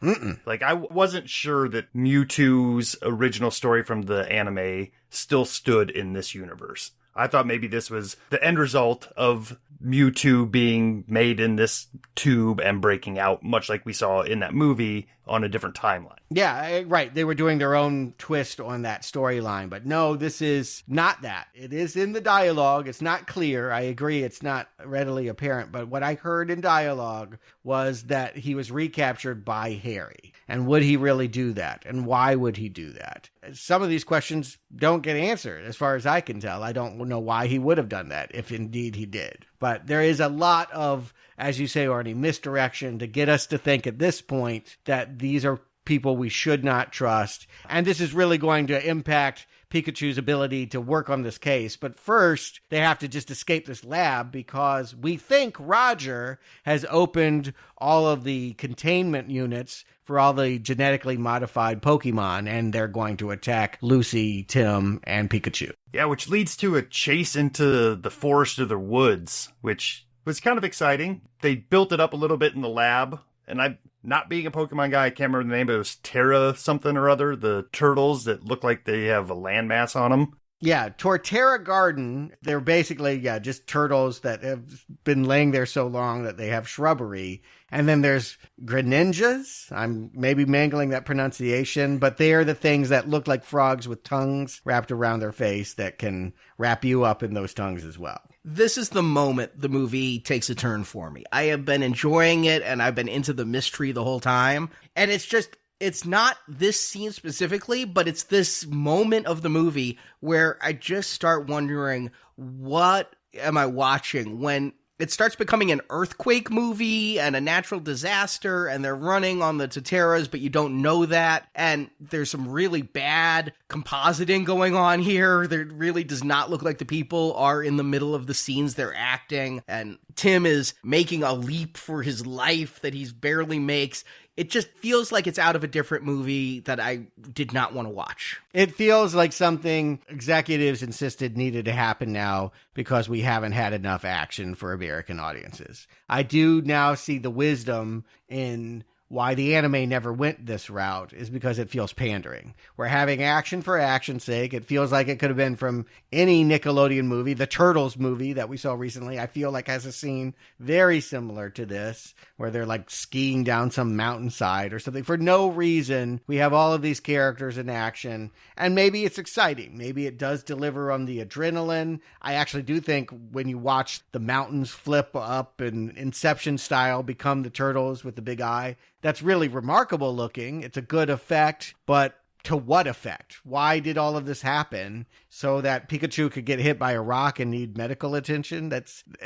Like, I wasn't sure that Mewtwo's original story from the anime still stood in this universe. I thought maybe this was the end result of Mewtwo being made in this tube and breaking out, much like we saw in that movie on a different timeline. Yeah, right. They were doing their own twist on that storyline. But no, this is not that. It is in the dialogue. It's not clear. I agree. It's not readily apparent. But what I heard in dialogue was that he was recaptured by Harry. And would he really do that? And why would he do that? Some of these questions don't get answered, as far as I can tell. I don't know why he would have done that, if indeed he did. But there is a lot of, as you say, Arnie, misdirection to get us to think at this point that these are people we should not trust. And this is really going to impact Pikachu's ability to work on this case. But first, they have to just escape this lab because we think Roger has opened all of the containment units for all the genetically modified Pokemon, and they're going to attack Lucy, Tim, and Pikachu. Yeah, which leads to a chase into the forest or the woods, which was kind of exciting. They built it up a little bit in the lab, and I'm not being a Pokemon guy, I can't remember the name, but it was Terra something or other, the turtles that look like they have a landmass on them. Yeah, Torterra Garden, they're basically, just turtles that have been laying there so long that they have shrubbery. And then there's Greninjas. I'm maybe mangling that pronunciation, but they are the things that look like frogs with tongues wrapped around their face that can wrap you up in those tongues as well. This is the moment the movie takes a turn for me. I have been enjoying it, and I've been into the mystery the whole time. And it's not this scene specifically, but it's this moment of the movie where I just start wondering, what am I watching? When it starts becoming an earthquake movie and a natural disaster, and they're running on the Toteras, but you don't know that. And there's some really bad compositing going on here. There really does not look like the people are in the middle of the scenes they're acting. And Tim is making a leap for his life that he barely makes. It just feels like it's out of a different movie that I did not want to watch. It feels like something executives insisted needed to happen now because we haven't had enough action for American audiences. I do now see the wisdom in why the anime never went this route is because it feels pandering. We're having action for action's sake. It feels like it could have been from any Nickelodeon movie. The Turtles movie that we saw recently, I feel like has a scene very similar to this, where they're like skiing down some mountainside or something. For no reason, we have all of these characters in action, and maybe it's exciting. Maybe it does deliver on the adrenaline. I actually do think when you watch the mountains flip up and Inception style become the turtles with the big eye, that's really remarkable looking. It's a good effect, but to what effect? Why did all of this happen? So that Pikachu could get hit by a rock and need medical attention?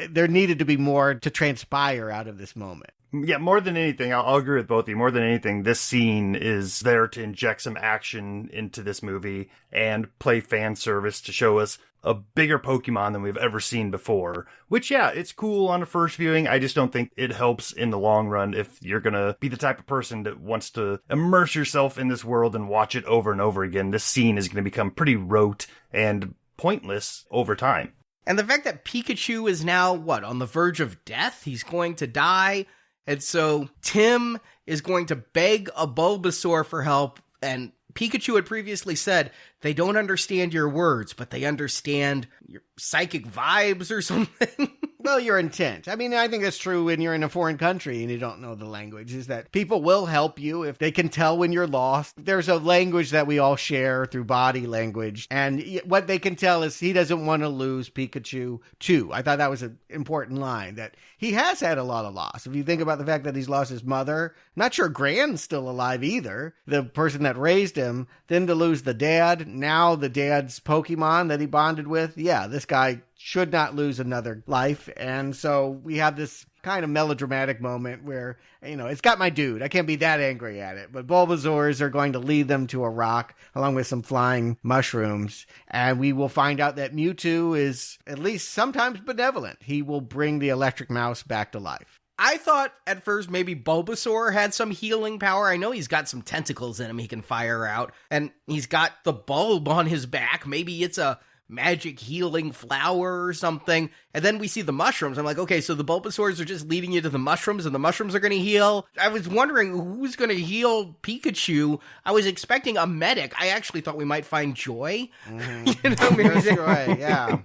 There needed to be more to transpire out of this moment. Yeah, more than anything, I'll agree with both of you. More than anything, this scene is there to inject some action into this movie and play fan service to show us a bigger Pokemon than we've ever seen before. Which, yeah, it's cool on a first viewing. I just don't think it helps in the long run if you're gonna be the type of person that wants to immerse yourself in this world and watch it over and over again. This scene is gonna become pretty rote and pointless over time. And the fact that Pikachu is now, on the verge of death? He's going to die. And so Tim is going to beg a Bulbasaur for help, and Pikachu had previously said they don't understand your words, but they understand your psychic vibes or something. Well, your intent. I mean, I think that's true when you're in a foreign country and you don't know the language, is that people will help you if they can tell when you're lost. There's a language that we all share through body language, and what they can tell is he doesn't want to lose Pikachu too. I thought that was an important line, that he has had a lot of loss. If you think about the fact that he's lost his mother, not sure Gran's still alive either, the person that raised him, then to lose the dad, now the dad's Pokemon that he bonded with. Yeah, this guy should not lose another life. And so we have this kind of melodramatic moment where, it's got my dude. I can't be that angry at it. But Bulbasaurs are going to lead them to a rock along with some flying mushrooms. And we will find out that Mewtwo is at least sometimes benevolent. He will bring the electric mouse back to life. I thought at first maybe Bulbasaur had some healing power. I know he's got some tentacles in him he can fire out. And he's got the bulb on his back. Maybe it's a magic healing flower or something. And then we see the mushrooms. I'm like, okay, so the Bulbasaurs are just leading you to the mushrooms and the mushrooms are going to heal. I was wondering who's going to heal Pikachu. I was expecting a medic. I actually thought we might find Joy. Mm-hmm. Maybe Joy, yeah.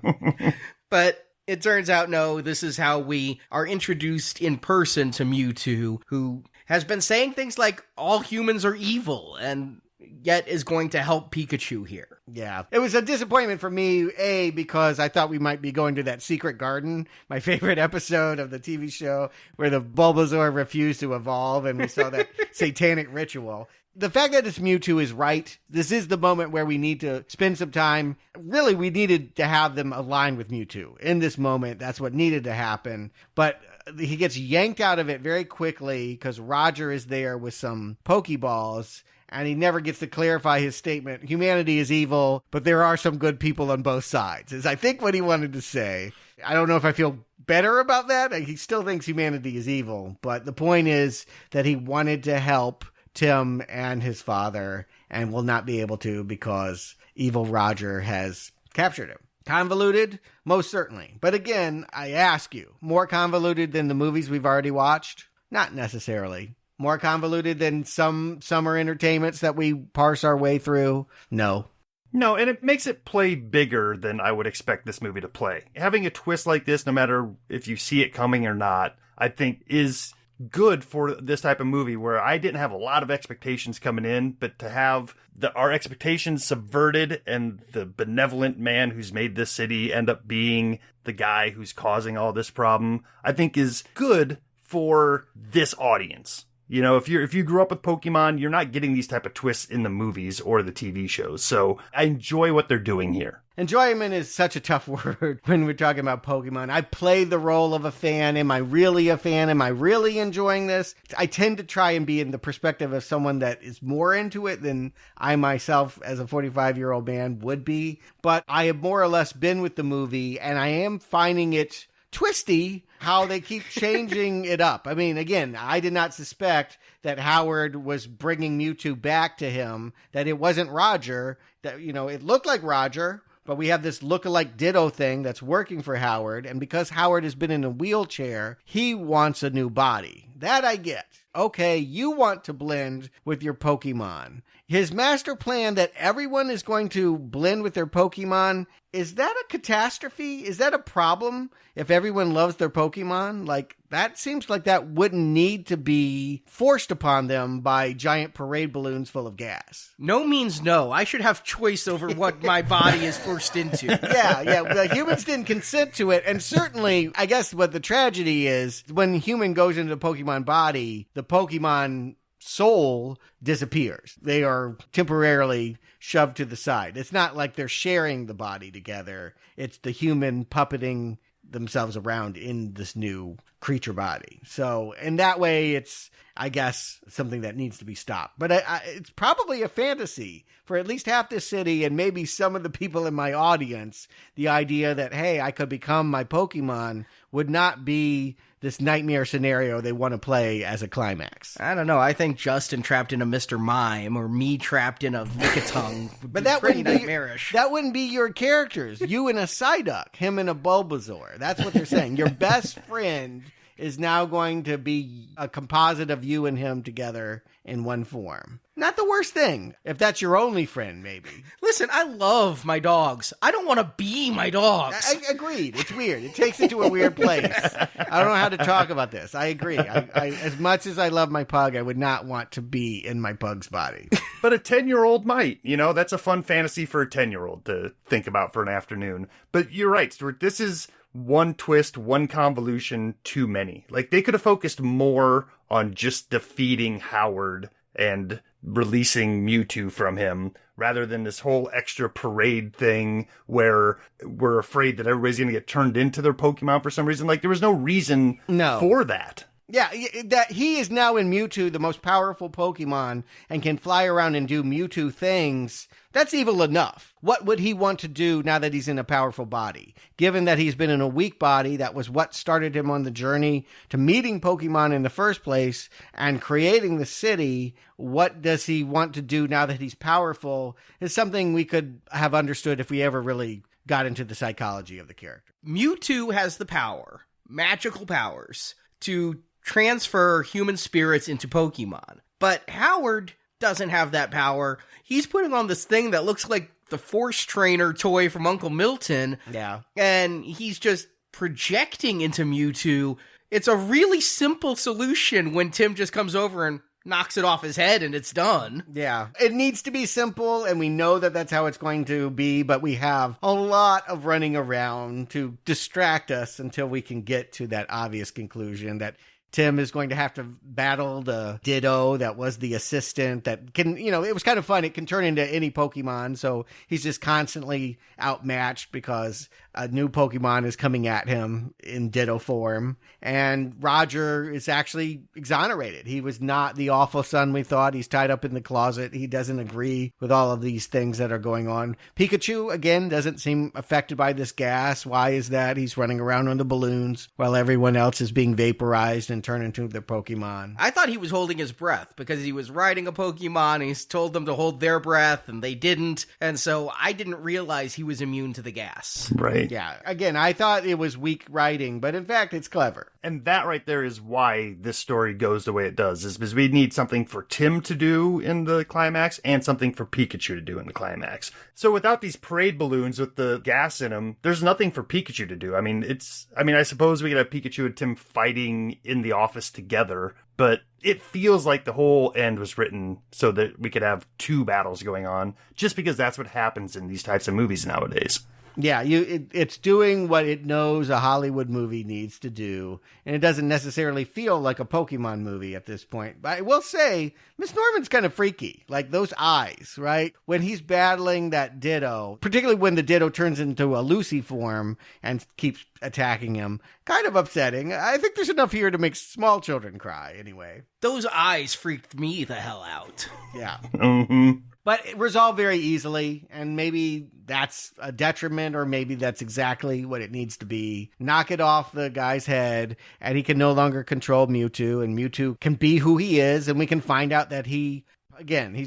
But it turns out, no, this is how we are introduced in person to Mewtwo, who has been saying things like all humans are evil and yet is going to help Pikachu here. Yeah. It was a disappointment for me, because I thought we might be going to that secret garden, my favorite episode of the TV show, where the Bulbasaur refused to evolve and we saw that satanic ritual. The fact that it's Mewtwo is right. This is the moment where we need to spend some time. Really, we needed to have them align with Mewtwo. In this moment, that's what needed to happen. But he gets yanked out of it very quickly because Roger is there with some Pokeballs. And he never gets to clarify his statement. Humanity is evil, but there are some good people on both sides, is I think what he wanted to say. I don't know if I feel better about that. He still thinks humanity is evil. But the point is that he wanted to help Tim and his father and will not be able to because evil Roger has captured him. Convoluted? Most certainly. But again, I ask you, more convoluted than the movies we've already watched? Not necessarily. More convoluted than some summer entertainments that we parse our way through? No. No, and it makes it play bigger than I would expect this movie to play. Having a twist like this, no matter if you see it coming or not, I think is good for this type of movie where I didn't have a lot of expectations coming in, but to have our expectations subverted and the benevolent man who's made this city end up being the guy who's causing all this problem, I think is good for this audience. If you grew up with Pokemon, you're not getting these type of twists in the movies or the TV shows. So I enjoy what they're doing here. Enjoyment is such a tough word when we're talking about Pokemon. I play the role of a fan. Am I really a fan? Am I really enjoying this? I tend to try and be in the perspective of someone that is more into it than I myself as a 45-year-old man would be. But I have more or less been with the movie, and I am finding it twisty how they keep changing it up. I mean, again, I did not suspect that Howard was bringing Mewtwo back to him, that it wasn't Roger, that, it looked like Roger, but we have this look-alike Ditto thing that's working for Howard. And because Howard has been in a wheelchair, he wants a new body. That I get. Okay, you want to blend with your Pokemon. His master plan that everyone is going to blend with their Pokemon, is that a catastrophe? Is that a problem if everyone loves their Pokemon? That seems like that wouldn't need to be forced upon them by giant parade balloons full of gas. No means no. I should have choice over what my body is forced into. Yeah. The humans didn't consent to it. And certainly, I guess what the tragedy is, when a human goes into the Pokemon body, the Pokemon soul disappears. They are temporarily shoved to the side. It's not like they're sharing the body together. It's the human puppeting themselves around in this new creature body. So in that way, it's, I guess, something that needs to be stopped. But it's probably a fantasy for at least half this city and maybe some of the people in my audience. The idea that, hey, I could become my Pokemon would not be this nightmare scenario they want to play as a climax. I don't know. I think Justin trapped in a Mr. Mime or me trapped in a Lickitung would be pretty nightmarish. That wouldn't be your characters. You and a Psyduck, him and a Bulbasaur. That's what they're saying. Your best friend is now going to be a composite of you and him together in one form. Not the worst thing. If that's your only friend, maybe. Listen, I love my dogs. I don't want to be my dogs. Agreed. It's weird. It takes it to a weird place. I don't know how to talk about this. I agree. I as much as I love my pug, I would not want to be in my pug's body. But a 10-year-old might. That's a fun fantasy for a 10-year-old to think about for an afternoon. But you're right, Stuart. This is one twist, one convolution too many. Like, they could have focused more on just defeating Howard and releasing Mewtwo from him, rather than this whole extra parade thing where we're afraid that everybody's going to get turned into their Pokemon for some reason. Like, there was no reason for that. Yeah, that he is now in Mewtwo, the most powerful Pokemon, and can fly around and do Mewtwo things. That's evil enough. What would he want to do now that he's in a powerful body? Given that he's been in a weak body, that was what started him on the journey to meeting Pokemon in the first place and creating the city. What does he want to do now that he's powerful is something we could have understood if we ever really got into the psychology of the character. Mewtwo has the power, magical powers, to transfer human spirits into Pokemon. But Howard doesn't have that power. He's putting on this thing that looks like the Force Trainer toy from Uncle Milton. Yeah. And he's just projecting into Mewtwo. It's a really simple solution when Tim just comes over and knocks it off his head and it's done. Yeah. It needs to be simple, and we know that that's how it's going to be, but we have a lot of running around to distract us until we can get to that obvious conclusion that Tim is going to have to battle the Ditto that was the assistant that can, it was kind of fun. It can turn into any Pokemon. So he's just constantly outmatched because a new Pokemon is coming at him in Ditto form. And Roger is actually exonerated. He was not the awful son we thought. He's tied up in the closet. He doesn't agree with all of these things that are going on. Pikachu, again, doesn't seem affected by this gas. Why is that? He's running around on the balloons while everyone else is being vaporized and turned into their Pokemon. I thought he was holding his breath because he was riding a Pokemon and he's told them to hold their breath and they didn't. And so I didn't realize he was immune to the gas. Right. Yeah. Again, I thought it was weak writing, but in fact, it's clever. And that right there is why this story goes the way it does, is because we need something for Tim to do in the climax and something for Pikachu to do in the climax. So without these parade balloons with the gas in them, there's nothing for Pikachu to do. I suppose we could have Pikachu and Tim fighting in the office together, but it feels like the whole end was written so that we could have two battles going on, just because that's what happens in these types of movies nowadays. Yeah, it's doing what it knows a Hollywood movie needs to do, and it doesn't necessarily feel like a Pokemon movie at this point. But I will say, Miss Norman's kind of freaky. Like, those eyes, right? When he's battling that Ditto, particularly when the Ditto turns into a Lucy form and keeps attacking him, kind of upsetting. I think there's enough here to make small children cry, anyway. Those eyes freaked me the hell out. Yeah. Mm-hmm. But it resolved very easily, and maybe that's a detriment, or maybe that's exactly what it needs to be. Knock it off the guy's head, and he can no longer control Mewtwo, and Mewtwo can be who he is, and we can find out that he's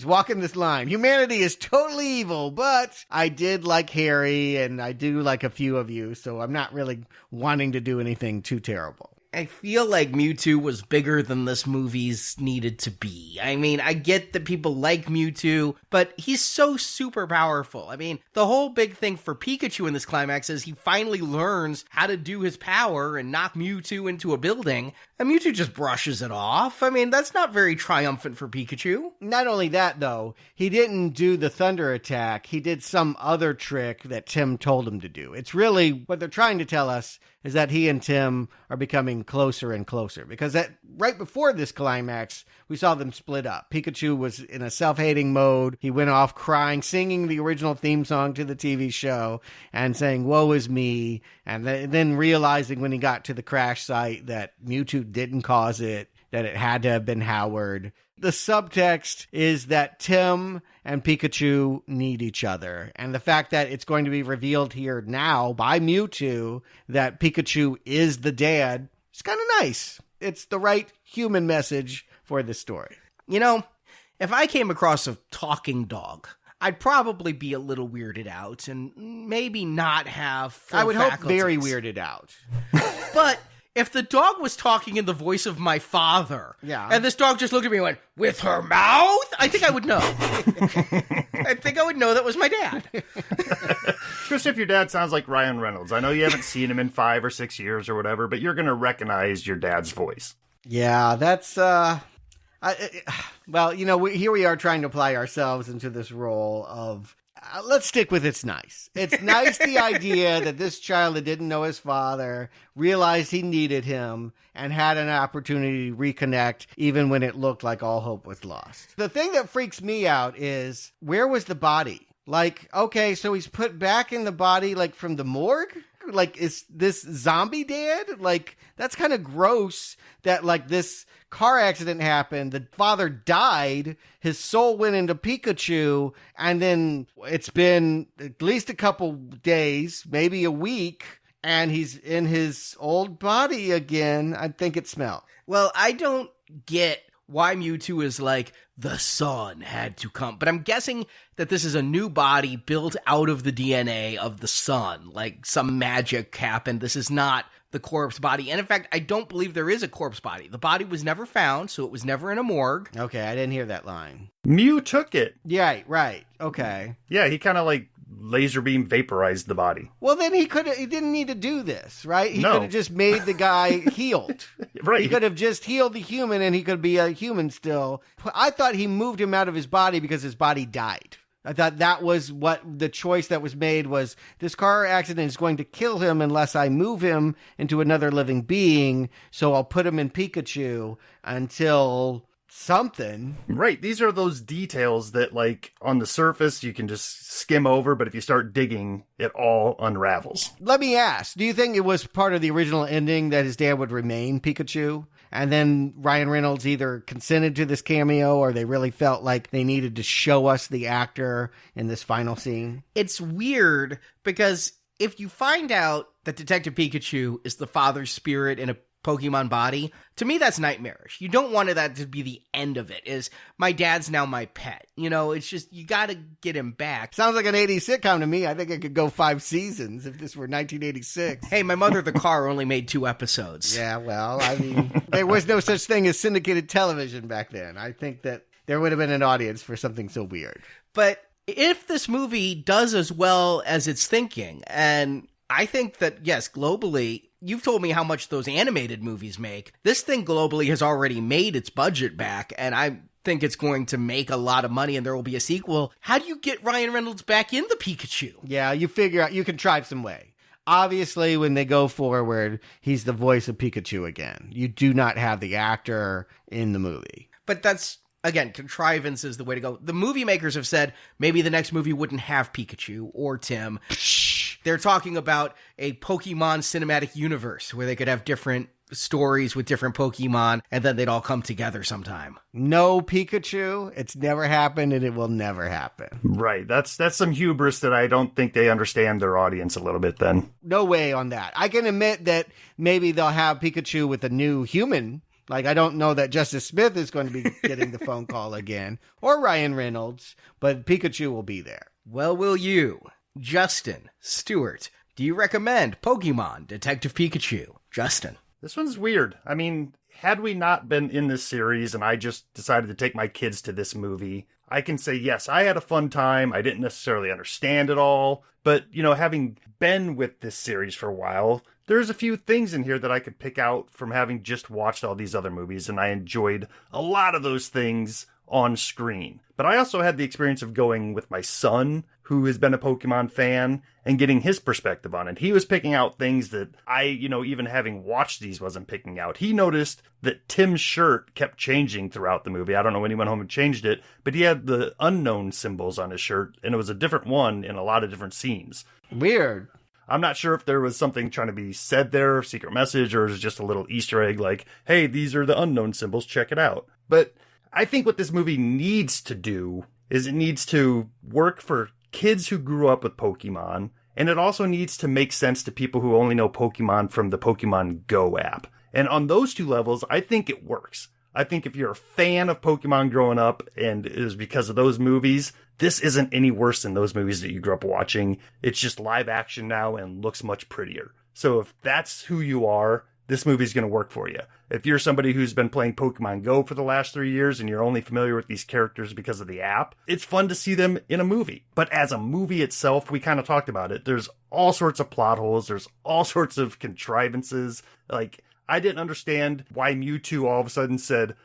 walking this line. Humanity is totally evil, but I did like Harry, and I do like a few of you, so I'm not really wanting to do anything too terrible. I feel like Mewtwo was bigger than this movie's needed to be. I mean, I get that people like Mewtwo, but he's so super powerful. I mean, the whole big thing for Pikachu in this climax is he finally learns how to do his power and knock Mewtwo into a building, and Mewtwo just brushes it off. I mean, that's not very triumphant for Pikachu. Not only that, though, he didn't do the thunder attack. He did some other trick that Tim told him to do. It's really what they're trying to tell us is that he and Tim are becoming closer and closer. Because right before this climax, we saw them split up. Pikachu was in a self-hating mode. He went off crying, singing the original theme song to the TV show and saying, "Woe is me," and then realizing when he got to the crash site that Mewtwo didn't cause it, that it had to have been Howard. The subtext is that Tim and Pikachu need each other. And the fact that it's going to be revealed here now by Mewtwo that Pikachu is the dad is kind of nice. It's the right human message for this story. You know, if I came across a talking dog, I'd probably be a little weirded out and maybe not have full I would faculties. hope very weirded out. But if the dog was talking in the voice of my father, Yeah. and this dog just looked at me and went, with her mouth, I think I would know. I think I would know that was my dad. Especially if your dad sounds like Ryan Reynolds. I know you haven't seen him in 5 or 6 years or whatever, but you're going to recognize your dad's voice. Yeah, that's, well, you know, here we are trying to apply ourselves into this role of, let's stick with it's nice. It's nice the idea that this child that didn't know his father realized he needed him and had an opportunity to reconnect even when it looked like all hope was lost. The thing that freaks me out is, where was the body? Like, okay, so he's put back in the body, like, from the morgue? Like, is this zombie dead? Like, that's kind of gross that, like, this car accident happened. The father died. His soul went into Pikachu. And then it's been at least a couple days, maybe a week, and he's in his old body again. I think it smells. Well, I don't get why Mewtwo is like, the sun had to come. But I'm guessing that this is a new body built out of the DNA of the sun. Like some magic happened. This is not the corpse body. And in fact, I don't believe there is a corpse body. The body was never found, so it was never in a morgue. Okay, I didn't hear that line. Mew took it. Yeah, right. Okay. Yeah, he kind of like laser beam vaporized the body. Well, then he didn't need to do this, right? He No. could have just made the guy healed. Right. He could have just healed the human and he could be a human still. I thought he moved him out of his body because his body died. I thought that was what the choice that was made was, this car accident is going to kill him unless I move him into another living being. So I'll put him in Pikachu until something. Right. These are those details that, like, on the surface, you can just skim over, but if you start digging, it all unravels. Let me ask, do you think it was part of the original ending that his dad would remain Pikachu? And then Ryan Reynolds either consented to this cameo or they really felt like they needed to show us the actor in this final scene? It's weird because if you find out that Detective Pikachu is the father's spirit in a Pokemon body, to me that's nightmarish. You don't want that to be the end of it, is my dad's now my pet. You know, it's just, you gotta get him back. Sounds like an 80s sitcom to me. I think it could go 5 seasons if this were 1986. Hey, My Mother the Car only made 2 episodes. Yeah, well, I mean, there was no such thing as syndicated television back then. I think that there would have been an audience for something so weird. But if this movie does as well as it's thinking, and I think that, yes, globally, you've told me how much those animated movies make. This thing globally has already made its budget back, and I think it's going to make a lot of money and there will be a sequel. How do you get Ryan Reynolds back in the Pikachu? Yeah, you figure out, you can try some way. Obviously, when they go forward, he's the voice of Pikachu again. You do not have the actor in the movie. But that's, again, contrivance is the way to go. The movie makers have said maybe the next movie wouldn't have Pikachu or Tim. They're talking about a Pokemon cinematic universe where they could have different stories with different Pokemon, and then they'd all come together sometime. No Pikachu. It's never happened, and it will never happen. Right. That's some hubris that I don't think they understand their audience a little bit then. No way on that. I can admit that maybe they'll have Pikachu with a new human. Like, I don't know that Justice Smith is going to be getting the phone call again, or Ryan Reynolds, but Pikachu will be there. Well, will you? Justin, Stuart, do you recommend Pokemon Detective Pikachu? Justin. This one's weird. I mean, had we not been in this series and I just decided to take my kids to this movie, I can say, yes, I had a fun time. I didn't necessarily understand it all. But, you know, having been with this series for a while, there's a few things in here that I could pick out from having just watched all these other movies. And I enjoyed a lot of those things on screen. But I also had the experience of going with my son, who has been a Pokemon fan, and getting his perspective on it. He was picking out things that I, you know, even having watched these, wasn't picking out. He noticed that Tim's shirt kept changing throughout the movie. I don't know when he went home and changed it, but he had the unknown symbols on his shirt, and it was a different one in a lot of different scenes. Weird. I'm not sure if there was something trying to be said there, secret message, or it was just a little Easter egg like, hey, these are the unknown symbols, check it out. But I think what this movie needs to do is it needs to work for kids who grew up with Pokemon, and it also needs to make sense to people who only know Pokemon from the Pokemon Go app. And on those two levels, I think it works. I think if you're a fan of Pokemon growing up and it was because of those movies, this isn't any worse than those movies that you grew up watching. It's just live action now and looks much prettier. So if that's who you are, this movie's going to work for you. If you're somebody who's been playing Pokemon Go for the last 3 years and you're only familiar with these characters because of the app, it's fun to see them in a movie. But as a movie itself, we kind of talked about it. There's all sorts of plot holes. There's all sorts of contrivances. Like, I didn't understand why Mewtwo all of a sudden said,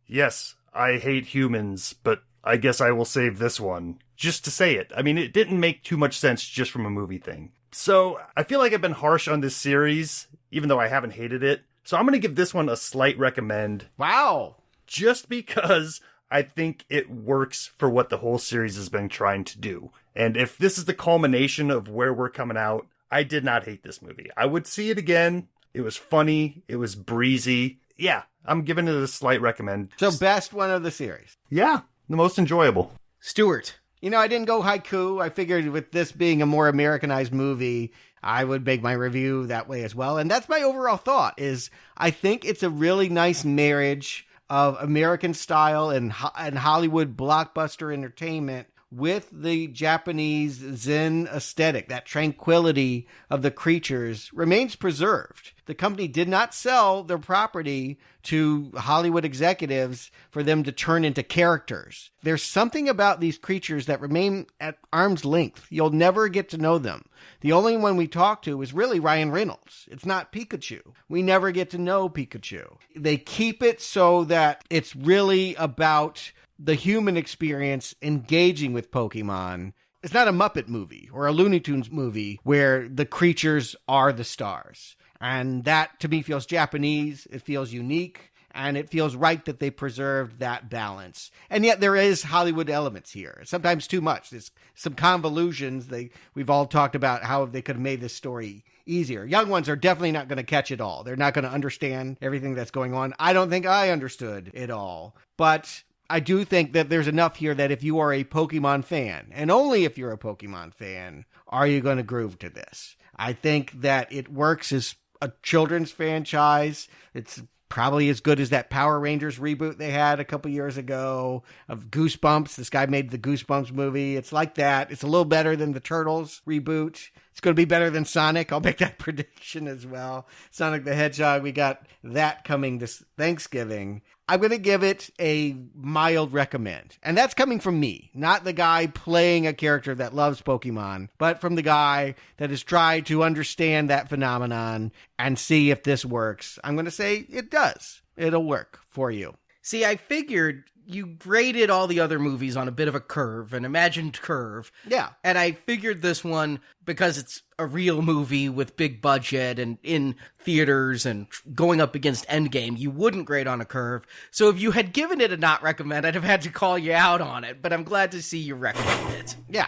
yes, I hate humans, but I guess I will save this one. Just to say it. I mean, it didn't make too much sense just from a movie thing. So I feel like I've been harsh on this series, even though I haven't hated it. So I'm going to give this one a slight recommend. Wow. Just because I think it works for what the whole series has been trying to do. And if this is the culmination of where we're coming out, I did not hate this movie. I would see it again. It was funny. It was breezy. Yeah, I'm giving it a slight recommend. So best one of the series. Yeah, the most enjoyable. Stuart. You know, I didn't go haiku. I figured with this being a more Americanized movie, I would make my review that way as well. And that's my overall thought is I think it's a really nice marriage of American style and Hollywood blockbuster entertainment with the Japanese Zen aesthetic. That tranquility of the creatures remains preserved. The company did not sell their property to Hollywood executives for them to turn into characters. There's something about these creatures that remain at arm's length. You'll never get to know them. The only one we talk to is really Ryan Reynolds. It's not Pikachu. We never get to know Pikachu. They keep it so that it's really about the human experience engaging with Pokemon. It's not a Muppet movie or a Looney Tunes movie where the creatures are the stars. And that, to me, feels Japanese. It feels unique. And it feels right that they preserved that balance. And yet there is Hollywood elements here. Sometimes too much. There's some convolutions. We've all talked about how they could have made this story easier. Young ones are definitely not going to catch it all. They're not going to understand everything that's going on. I don't think I understood it all. But I do think that there's enough here that if you are a Pokemon fan, and only if you're a Pokemon fan, are you going to groove to this. I think that it works as a children's franchise. It's probably as good as that Power Rangers reboot they had a couple years ago of Goosebumps. This guy made the Goosebumps movie. It's like that. It's a little better than the Turtles reboot. It's going to be better than Sonic. I'll make that prediction as well. Sonic the Hedgehog, we got that coming this Thanksgiving. I'm going to give it a mild recommend. And that's coming from me, not the guy playing a character that loves Pokemon, but from the guy that has tried to understand that phenomenon and see if this works. I'm going to say it does. It'll work for you. See, I figured you graded all the other movies on a bit of a curve, an imagined curve. Yeah. And I figured this one, because it's a real movie with big budget and in theaters and going up against Endgame, you wouldn't grade on a curve. So if you had given it a not recommend, I'd have had to call you out on it. But I'm glad to see you recommend it. Yeah.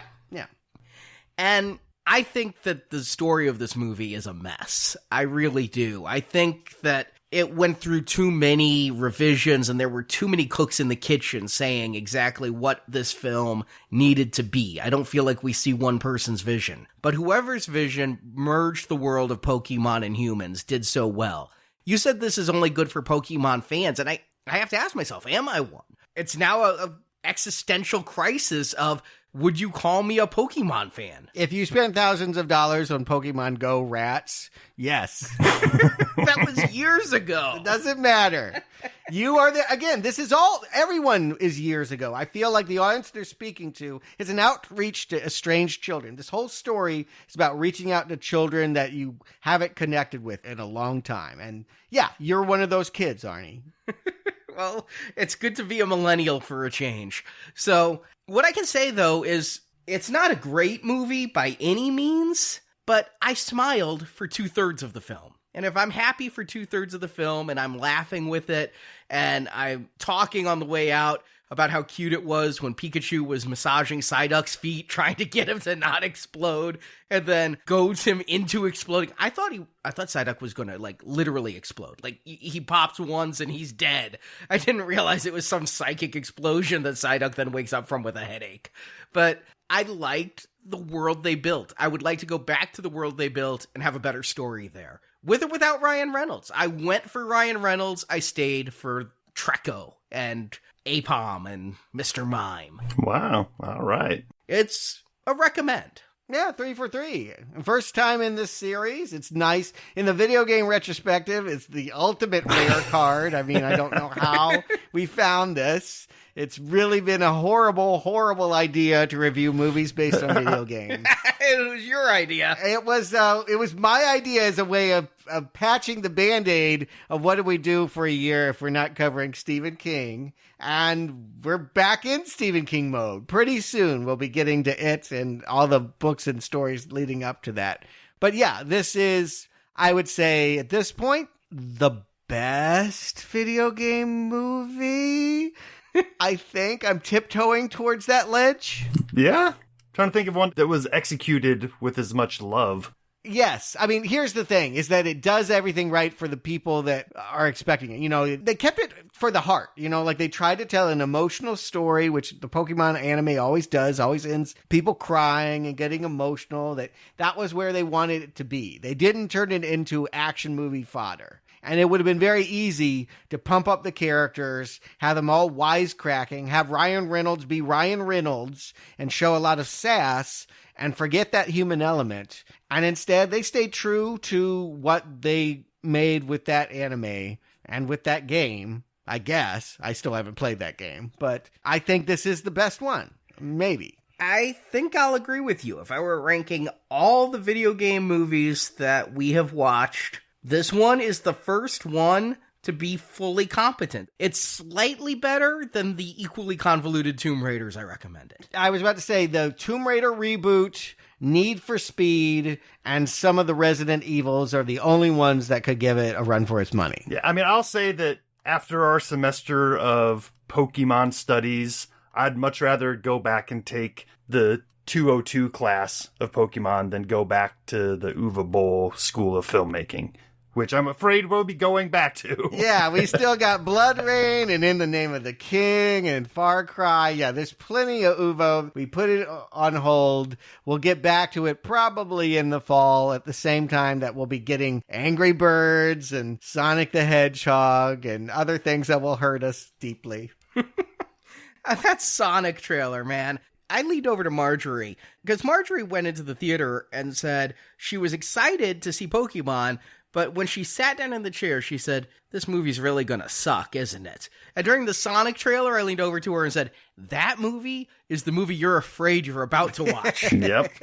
And I think that the story of this movie is a mess. I really do. I think that it went through too many revisions and there were too many cooks in the kitchen saying exactly what this film needed to be. I don't feel like we see one person's vision. But whoever's vision merged the world of Pokemon and humans did so well. You said this is only good for Pokemon fans, and I have to ask myself, am I one? It's now a existential crisis of, would you call me a Pokemon fan? If you spend thousands of dollars on Pokemon Go rats, yes. That was years ago. It doesn't matter. You are there. Again, this is all, everyone is years ago. I feel like the audience they're speaking to is an outreach to estranged children. This whole story is about reaching out to children that you haven't connected with in a long time. And yeah, you're one of those kids, Arnie. Well, it's good to be a millennial for a change. So what I can say, though, is it's not a great movie by any means, but I smiled for 2/3 of the film. And if I'm happy for 2/3 of the film and I'm laughing with it and I'm talking on the way out about how cute it was when Pikachu was massaging Psyduck's feet, trying to get him to not explode, and then goads him into exploding. I thought Psyduck was going to, like, literally explode. Like, he pops once and he's dead. I didn't realize it was some psychic explosion that Psyduck then wakes up from with a headache. But I liked the world they built. I would like to go back to the world they built and have a better story there. With or without Ryan Reynolds. I went for Ryan Reynolds. I stayed for Trecco and Apom and Mr. Mime. Wow. All right. It's a recommend. Yeah, 3 for 3. First time in this series. It's nice. In the video game retrospective, it's the ultimate rare card. I mean, I don't know how we found this. It's really been a horrible, horrible idea to review movies based on video games. It was your idea. It was my idea as a way of patching the Band-Aid of what do we do for a year if we're not covering Stephen King. And we're back in Stephen King mode. Pretty soon we'll be getting to it and all the books and stories leading up to that. But yeah, this is, I would say at this point, the best video game movie. I think I'm tiptoeing towards that ledge. Yeah. Trying to think of one that was executed with as much love. Yes. I mean, here's the thing, is that it does everything right for the people that are expecting it. You know, they kept it for the heart. You know, like they tried to tell an emotional story, which the Pokemon anime always does, always ends people crying and getting emotional. That was where they wanted it to be. They didn't turn it into action movie fodder. And it would have been very easy to pump up the characters, have them all wisecracking, have Ryan Reynolds be Ryan Reynolds and show a lot of sass and forget that human element. And instead, they stayed true to what they made with that anime and with that game, I guess. I still haven't played that game, but I think this is the best one. Maybe. I think I'll agree with you. If I were ranking all the video game movies that we have watched, this one is the first one to be fully competent. It's slightly better than the equally convoluted Tomb Raiders I recommended. I was about to say the Tomb Raider reboot, Need for Speed, and some of the Resident Evils are the only ones that could give it a run for its money. Yeah, I mean, I'll say that after our semester of Pokemon studies, I'd much rather go back and take the 202 class of Pokemon than go back to the Uva Bowl School of Filmmaking, which I'm afraid we'll be going back to. Yeah, we still got Blood Rain and In the Name of the King and Far Cry. Yeah, there's plenty of Uvo. We put it on hold. We'll get back to it probably in the fall at the same time that we'll be getting Angry Birds and Sonic the Hedgehog and other things that will hurt us deeply. That Sonic trailer, man. I leaned over to Marjorie because Marjorie went into the theater and said she was excited to see Pokemon, but when she sat down in the chair, she said, "This movie's really gonna suck, isn't it?" And during the Sonic trailer, I leaned over to her and said, "That movie is the movie you're afraid you're about to watch." Yep.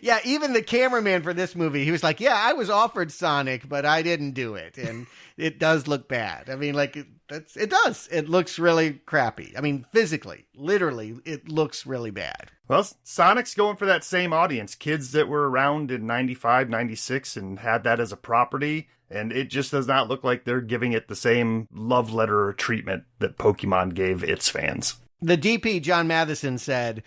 Yeah, even the cameraman for this movie, he was like, yeah, I was offered Sonic, but I didn't do it. And it does look bad. I mean, like, it does. It looks really crappy. I mean, physically, literally, it looks really bad. Well, Sonic's going for that same audience. Kids that were around in 95, 96 and had that as a property. And it just does not look like they're giving it the same love letter treatment that Pokemon gave its fans. The DP, John Matheson, said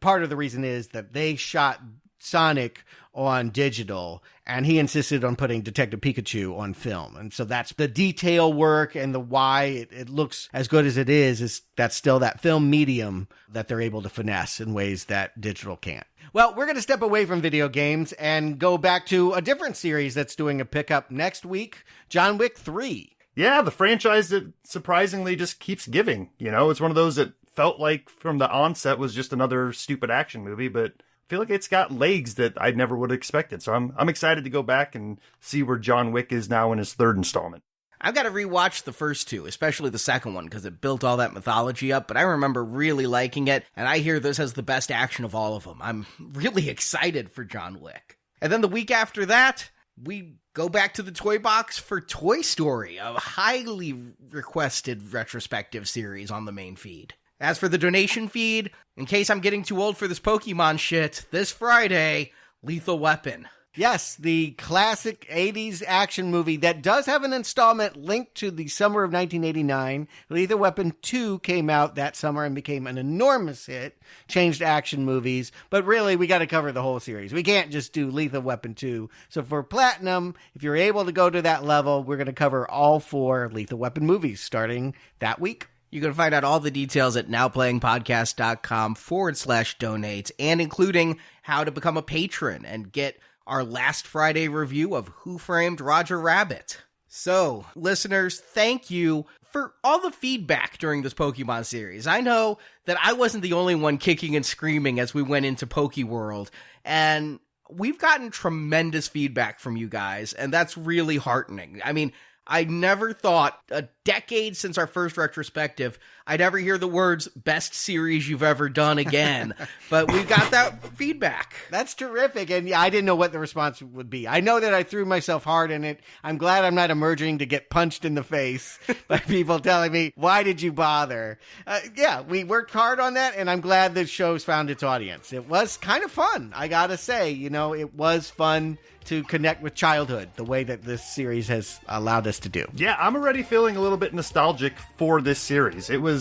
part of the reason is that they shot Sonic on digital, and he insisted on putting Detective Pikachu on film. And so that's the detail work and the why it looks as good as it is that's still that film medium that they're able to finesse in ways that digital can't. Well, we're going to step away from video games and go back to a different series that's doing a pickup next week, John Wick 3. Yeah, the franchise that surprisingly just keeps giving. You know, it's one of those that felt like from the onset was just another stupid action movie, but I feel like it's got legs that I never would have expected. So I'm excited to go back and see where John Wick is now in his third installment. I've got to rewatch the first two, especially the second one, because it built all that mythology up, but I remember really liking it, and I hear this has the best action of all of them. I'm really excited for John Wick. And then the week after that, we go back to the toy box for Toy Story, a highly requested retrospective series on the main feed. As for the donation feed, in case I'm getting too old for this Pokemon shit, this Friday, Lethal Weapon. Yes, the classic 80s action movie that does have an installment linked to the summer of 1989. Lethal Weapon 2 came out that summer and became an enormous hit, changed action movies. But really, we got to cover the whole series. We can't just do Lethal Weapon 2. So for Platinum, if you're able to go to that level, we're going to cover all 4 Lethal Weapon movies starting that week. You can find out all the details at nowplayingpodcast.com/donate, and including how to become a patron and get our last Friday review of Who Framed Roger Rabbit. So, listeners, thank you for all the feedback during this Pokemon series. I know that I wasn't the only one kicking and screaming as we went into Pokeworld, and we've gotten tremendous feedback from you guys, and that's really heartening. I mean, I never thought, a decade since our first retrospective, I'd ever hear the words, best series you've ever done again. But we got that feedback. That's terrific. And yeah, I didn't know what the response would be. I know that I threw myself hard in it. I'm glad I'm not emerging to get punched in the face by people telling me, why did you bother? Yeah, we worked hard on that, and I'm glad the show's found its audience. It was kind of fun, I gotta say. It was fun to connect with childhood the way that this series has allowed us to do. Yeah, I'm already feeling a little bit nostalgic for this series. It was,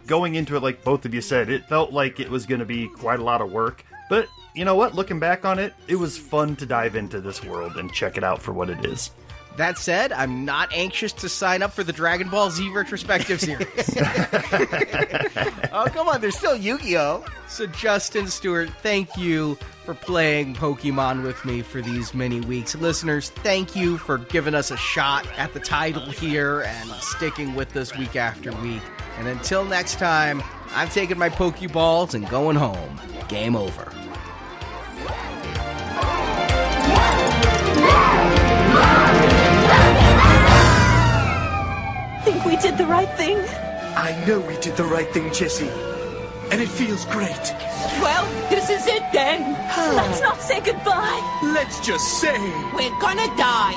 going into it, like both of you said, it felt like it was going to be quite a lot of work. But you know what? Looking back on it, it was fun to dive into this world and check it out for what it is. That said, I'm not anxious to sign up for the Dragon Ball Z retrospective series. Oh, come on, there's still Yu-Gi-Oh! So Justin, Stuart, thank you for playing Pokemon with me for these many weeks. Listeners, thank you for giving us a shot at the title here and sticking with us week after week. And until next time, I'm taking my Pokeballs and going home. Game over. Think we did the right thing? I know we did the right thing, Jessie. And it feels great. Well, this is it then. Let's not say goodbye. Let's just say We're gonna die.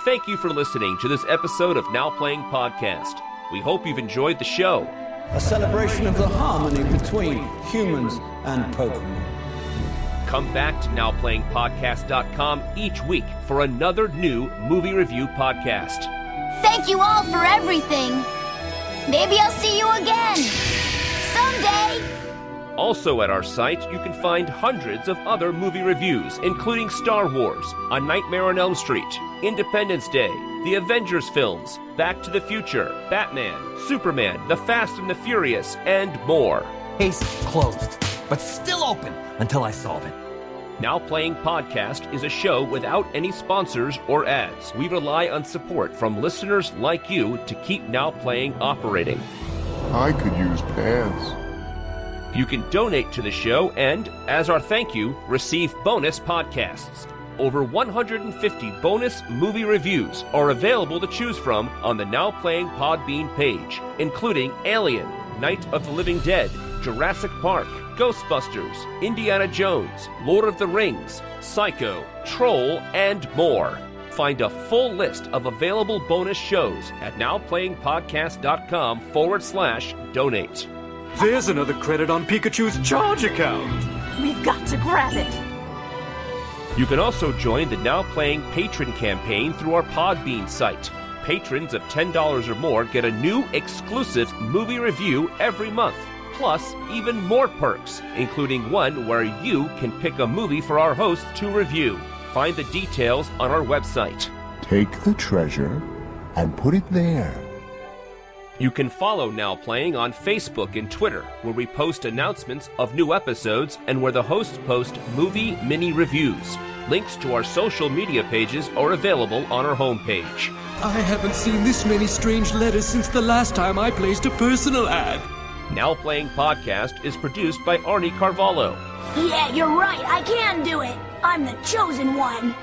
Thank you for listening to this episode of Now Playing Podcast. We hope you've enjoyed the show. A celebration of the harmony between humans and Pokemon. Come back to NowPlayingPodcast.com each week for another new movie review podcast. Thank you all for everything. Maybe I'll see you again. Someday. Also at our site, you can find hundreds of other movie reviews, including Star Wars, A Nightmare on Elm Street, Independence Day, the Avengers films, Back to the Future, Batman, Superman, The Fast and the Furious, and more. Case closed, but still open until I solve it. Now Playing Podcast is a show without any sponsors or ads. We rely on support from listeners like you to keep Now Playing operating. I could use pants. You can donate to the show and, as our thank you, receive bonus podcasts. Over 150 bonus movie reviews are available to choose from on the Now Playing Podbean page, including Alien, Night of the Living Dead, Jurassic Park, Ghostbusters, Indiana Jones, Lord of the Rings, Psycho, Troll, and more. Find a full list of available bonus shows at nowplayingpodcast.com/donate. There's another credit on Pikachu's charge account. We've got to grab it. You can also join the Now Playing Patron campaign through our Podbean site. Patrons of $10 or more get a new exclusive movie review every month. Plus, even more perks, including one where you can pick a movie for our hosts to review. Find the details on our website. Take the treasure and put it there. You can follow Now Playing on Facebook and Twitter, where we post announcements of new episodes and where the hosts post movie mini reviews. Links to our social media pages are available on our homepage. I haven't seen this many strange letters since the last time I placed a personal ad. Now Playing Podcast is produced by Arnie Carvalho. Yeah, you're right. I can do it. I'm the chosen one.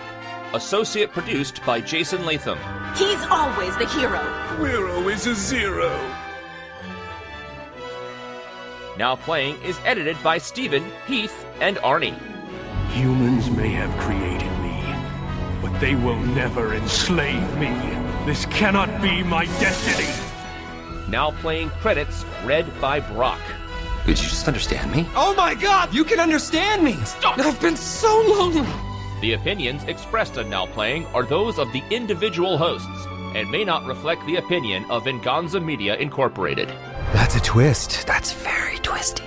Associate produced by Jason Latham. He's always the hero. We're always a zero. Now Playing is edited by Stephen, Heath, and Arnie. Humans may have created me, but they will never enslave me. This cannot be my destiny. Now Playing credits read by Brock. Did you just understand me? Oh my god, you can understand me! Stop! I've been so lonely! The opinions expressed on Now Playing are those of the individual hosts and may not reflect the opinion of Venganza Media Incorporated. That's a twist. That's very twisty.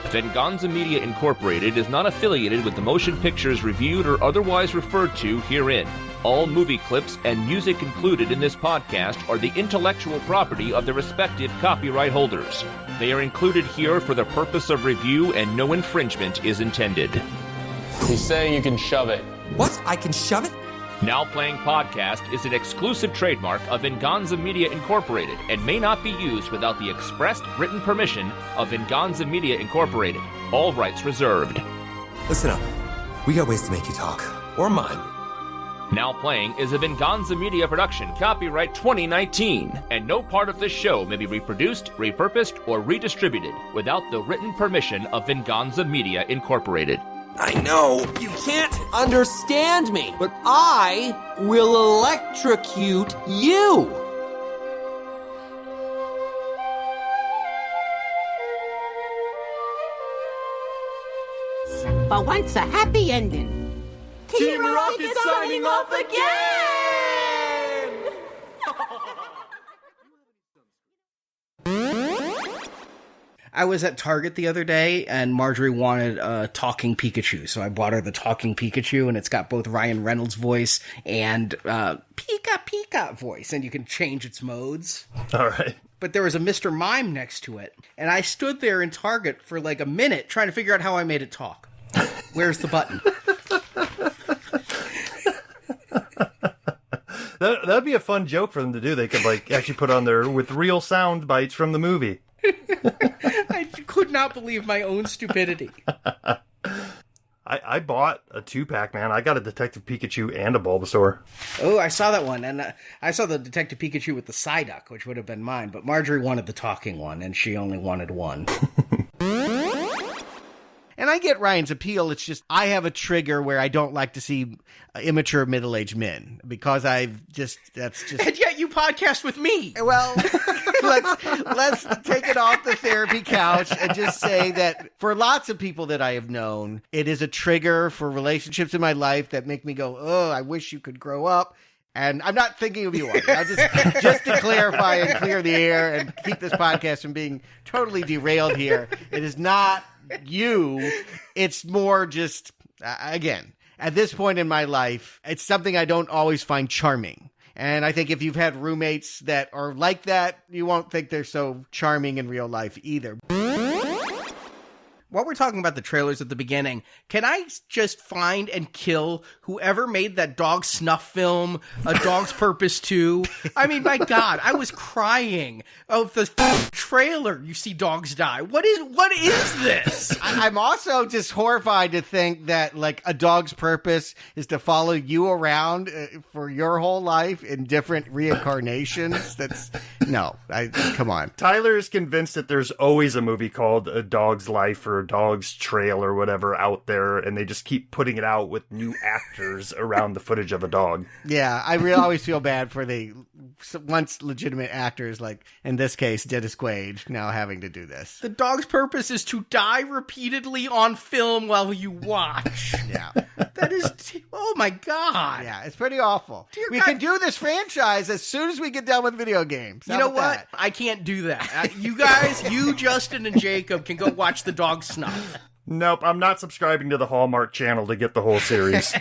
Venganza Media Incorporated is not affiliated with the motion pictures reviewed or otherwise referred to herein. All movie clips and music included in this podcast are the intellectual property of the respective copyright holders. They are included here for the purpose of review and no infringement is intended. He's saying you can shove it. What? I can shove it? Now Playing Podcast is an exclusive trademark of Venganza Media Incorporated and may not be used without the expressed written permission of Venganza Media Incorporated. All rights reserved. Listen up. We got ways to make you talk. Or mine. Now Playing is a Venganza Media production, copyright 2019, and no part of this show may be reproduced, repurposed, or redistributed without the written permission of Venganza Media Incorporated. I know you can't understand me, but I will electrocute you. But once a happy ending. Team Rocket signing off again! I was at Target the other day, and Marjorie wanted a talking Pikachu, so I bought her the talking Pikachu, and it's got both Ryan Reynolds' voice and Pika Pika voice, and you can change its modes. All right. But there was a Mr. Mime next to it, and I stood there in Target for like a minute trying to figure out how I made it talk. Where's the button? That'd be a fun joke for them to do. They could like actually put on there with real sound bites from the movie. I could not believe my own stupidity. I bought a 2-pack, man. I got a Detective Pikachu and a Bulbasaur. Oh, I saw that one, and I saw the Detective Pikachu with the Psyduck, which would have been mine, but Marjorie wanted the talking one, and she only wanted one. And I get Ryan's appeal. It's just I have a trigger where I don't like to see immature middle-aged men because that's just. And yet you podcast with me. Well, let's take it off the therapy couch and just say that for lots of people that I have known, it is a trigger for relationships in my life that make me go, oh, I wish you could grow up. And I'm not thinking of you, Arnie. I just to clarify and clear the air and keep this podcast from being totally derailed here. It is not you. It's more just, again, at this point in my life, it's something I don't always find charming. And I think if you've had roommates that are like that, you won't think they're so charming in real life either. While we're talking about the trailers at the beginning, can I just find and kill whoever made that dog snuff film, A Dog's Purpose 2? I mean, my God, I was crying of the trailer. You see dogs die. What is this? I'm also just horrified to think that, like, a dog's purpose is to follow you around for your whole life in different reincarnations. Come on. Tyler is convinced that there's always a movie called A Dog's Life or A Dog's Trail or whatever out there, and they just keep putting it out with new actors around the footage of a dog. Yeah, I really always feel bad for the once legitimate actors, like in this case, Dennis Quaid, now having to do this. The dog's purpose is to die repeatedly on film while you watch. Yeah. That is, oh my God. Yeah, it's pretty awful. We can do this franchise as soon as we get done with video games. You know what? I can't do that. You guys, Justin, and Jacob can go watch the dog snuff. Nope, I'm not subscribing to the Hallmark Channel to get the whole series.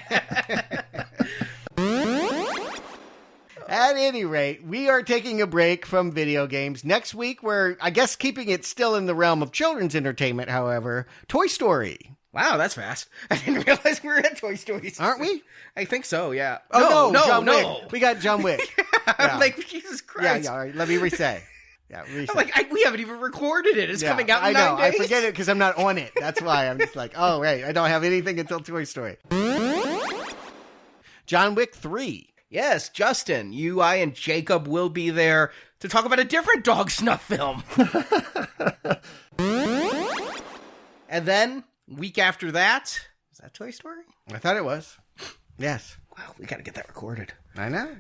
At any rate, we are taking a break from video games. Next week, we're, I guess, keeping it still in the realm of children's entertainment, however, Toy Story. Wow, that's fast. I didn't realize we were at Toy Story. Aren't we? I think so, yeah. Oh, no, John Wick. We got John Wick. I'm like, Jesus Christ. Yeah, all right, let me re-say. Yeah, I'm like, we haven't even recorded it. It's coming out in 9 days. I know, I forget it because I'm not on it. That's why I'm just like, oh, right, I don't have anything until Toy Story. John Wick 3. Yes, Justin, you, I, and Jacob will be there to talk about a different dog snuff film. And then, week after that, is that Toy Story? I thought it was. Yes. Wow, we got to get that recorded. I know.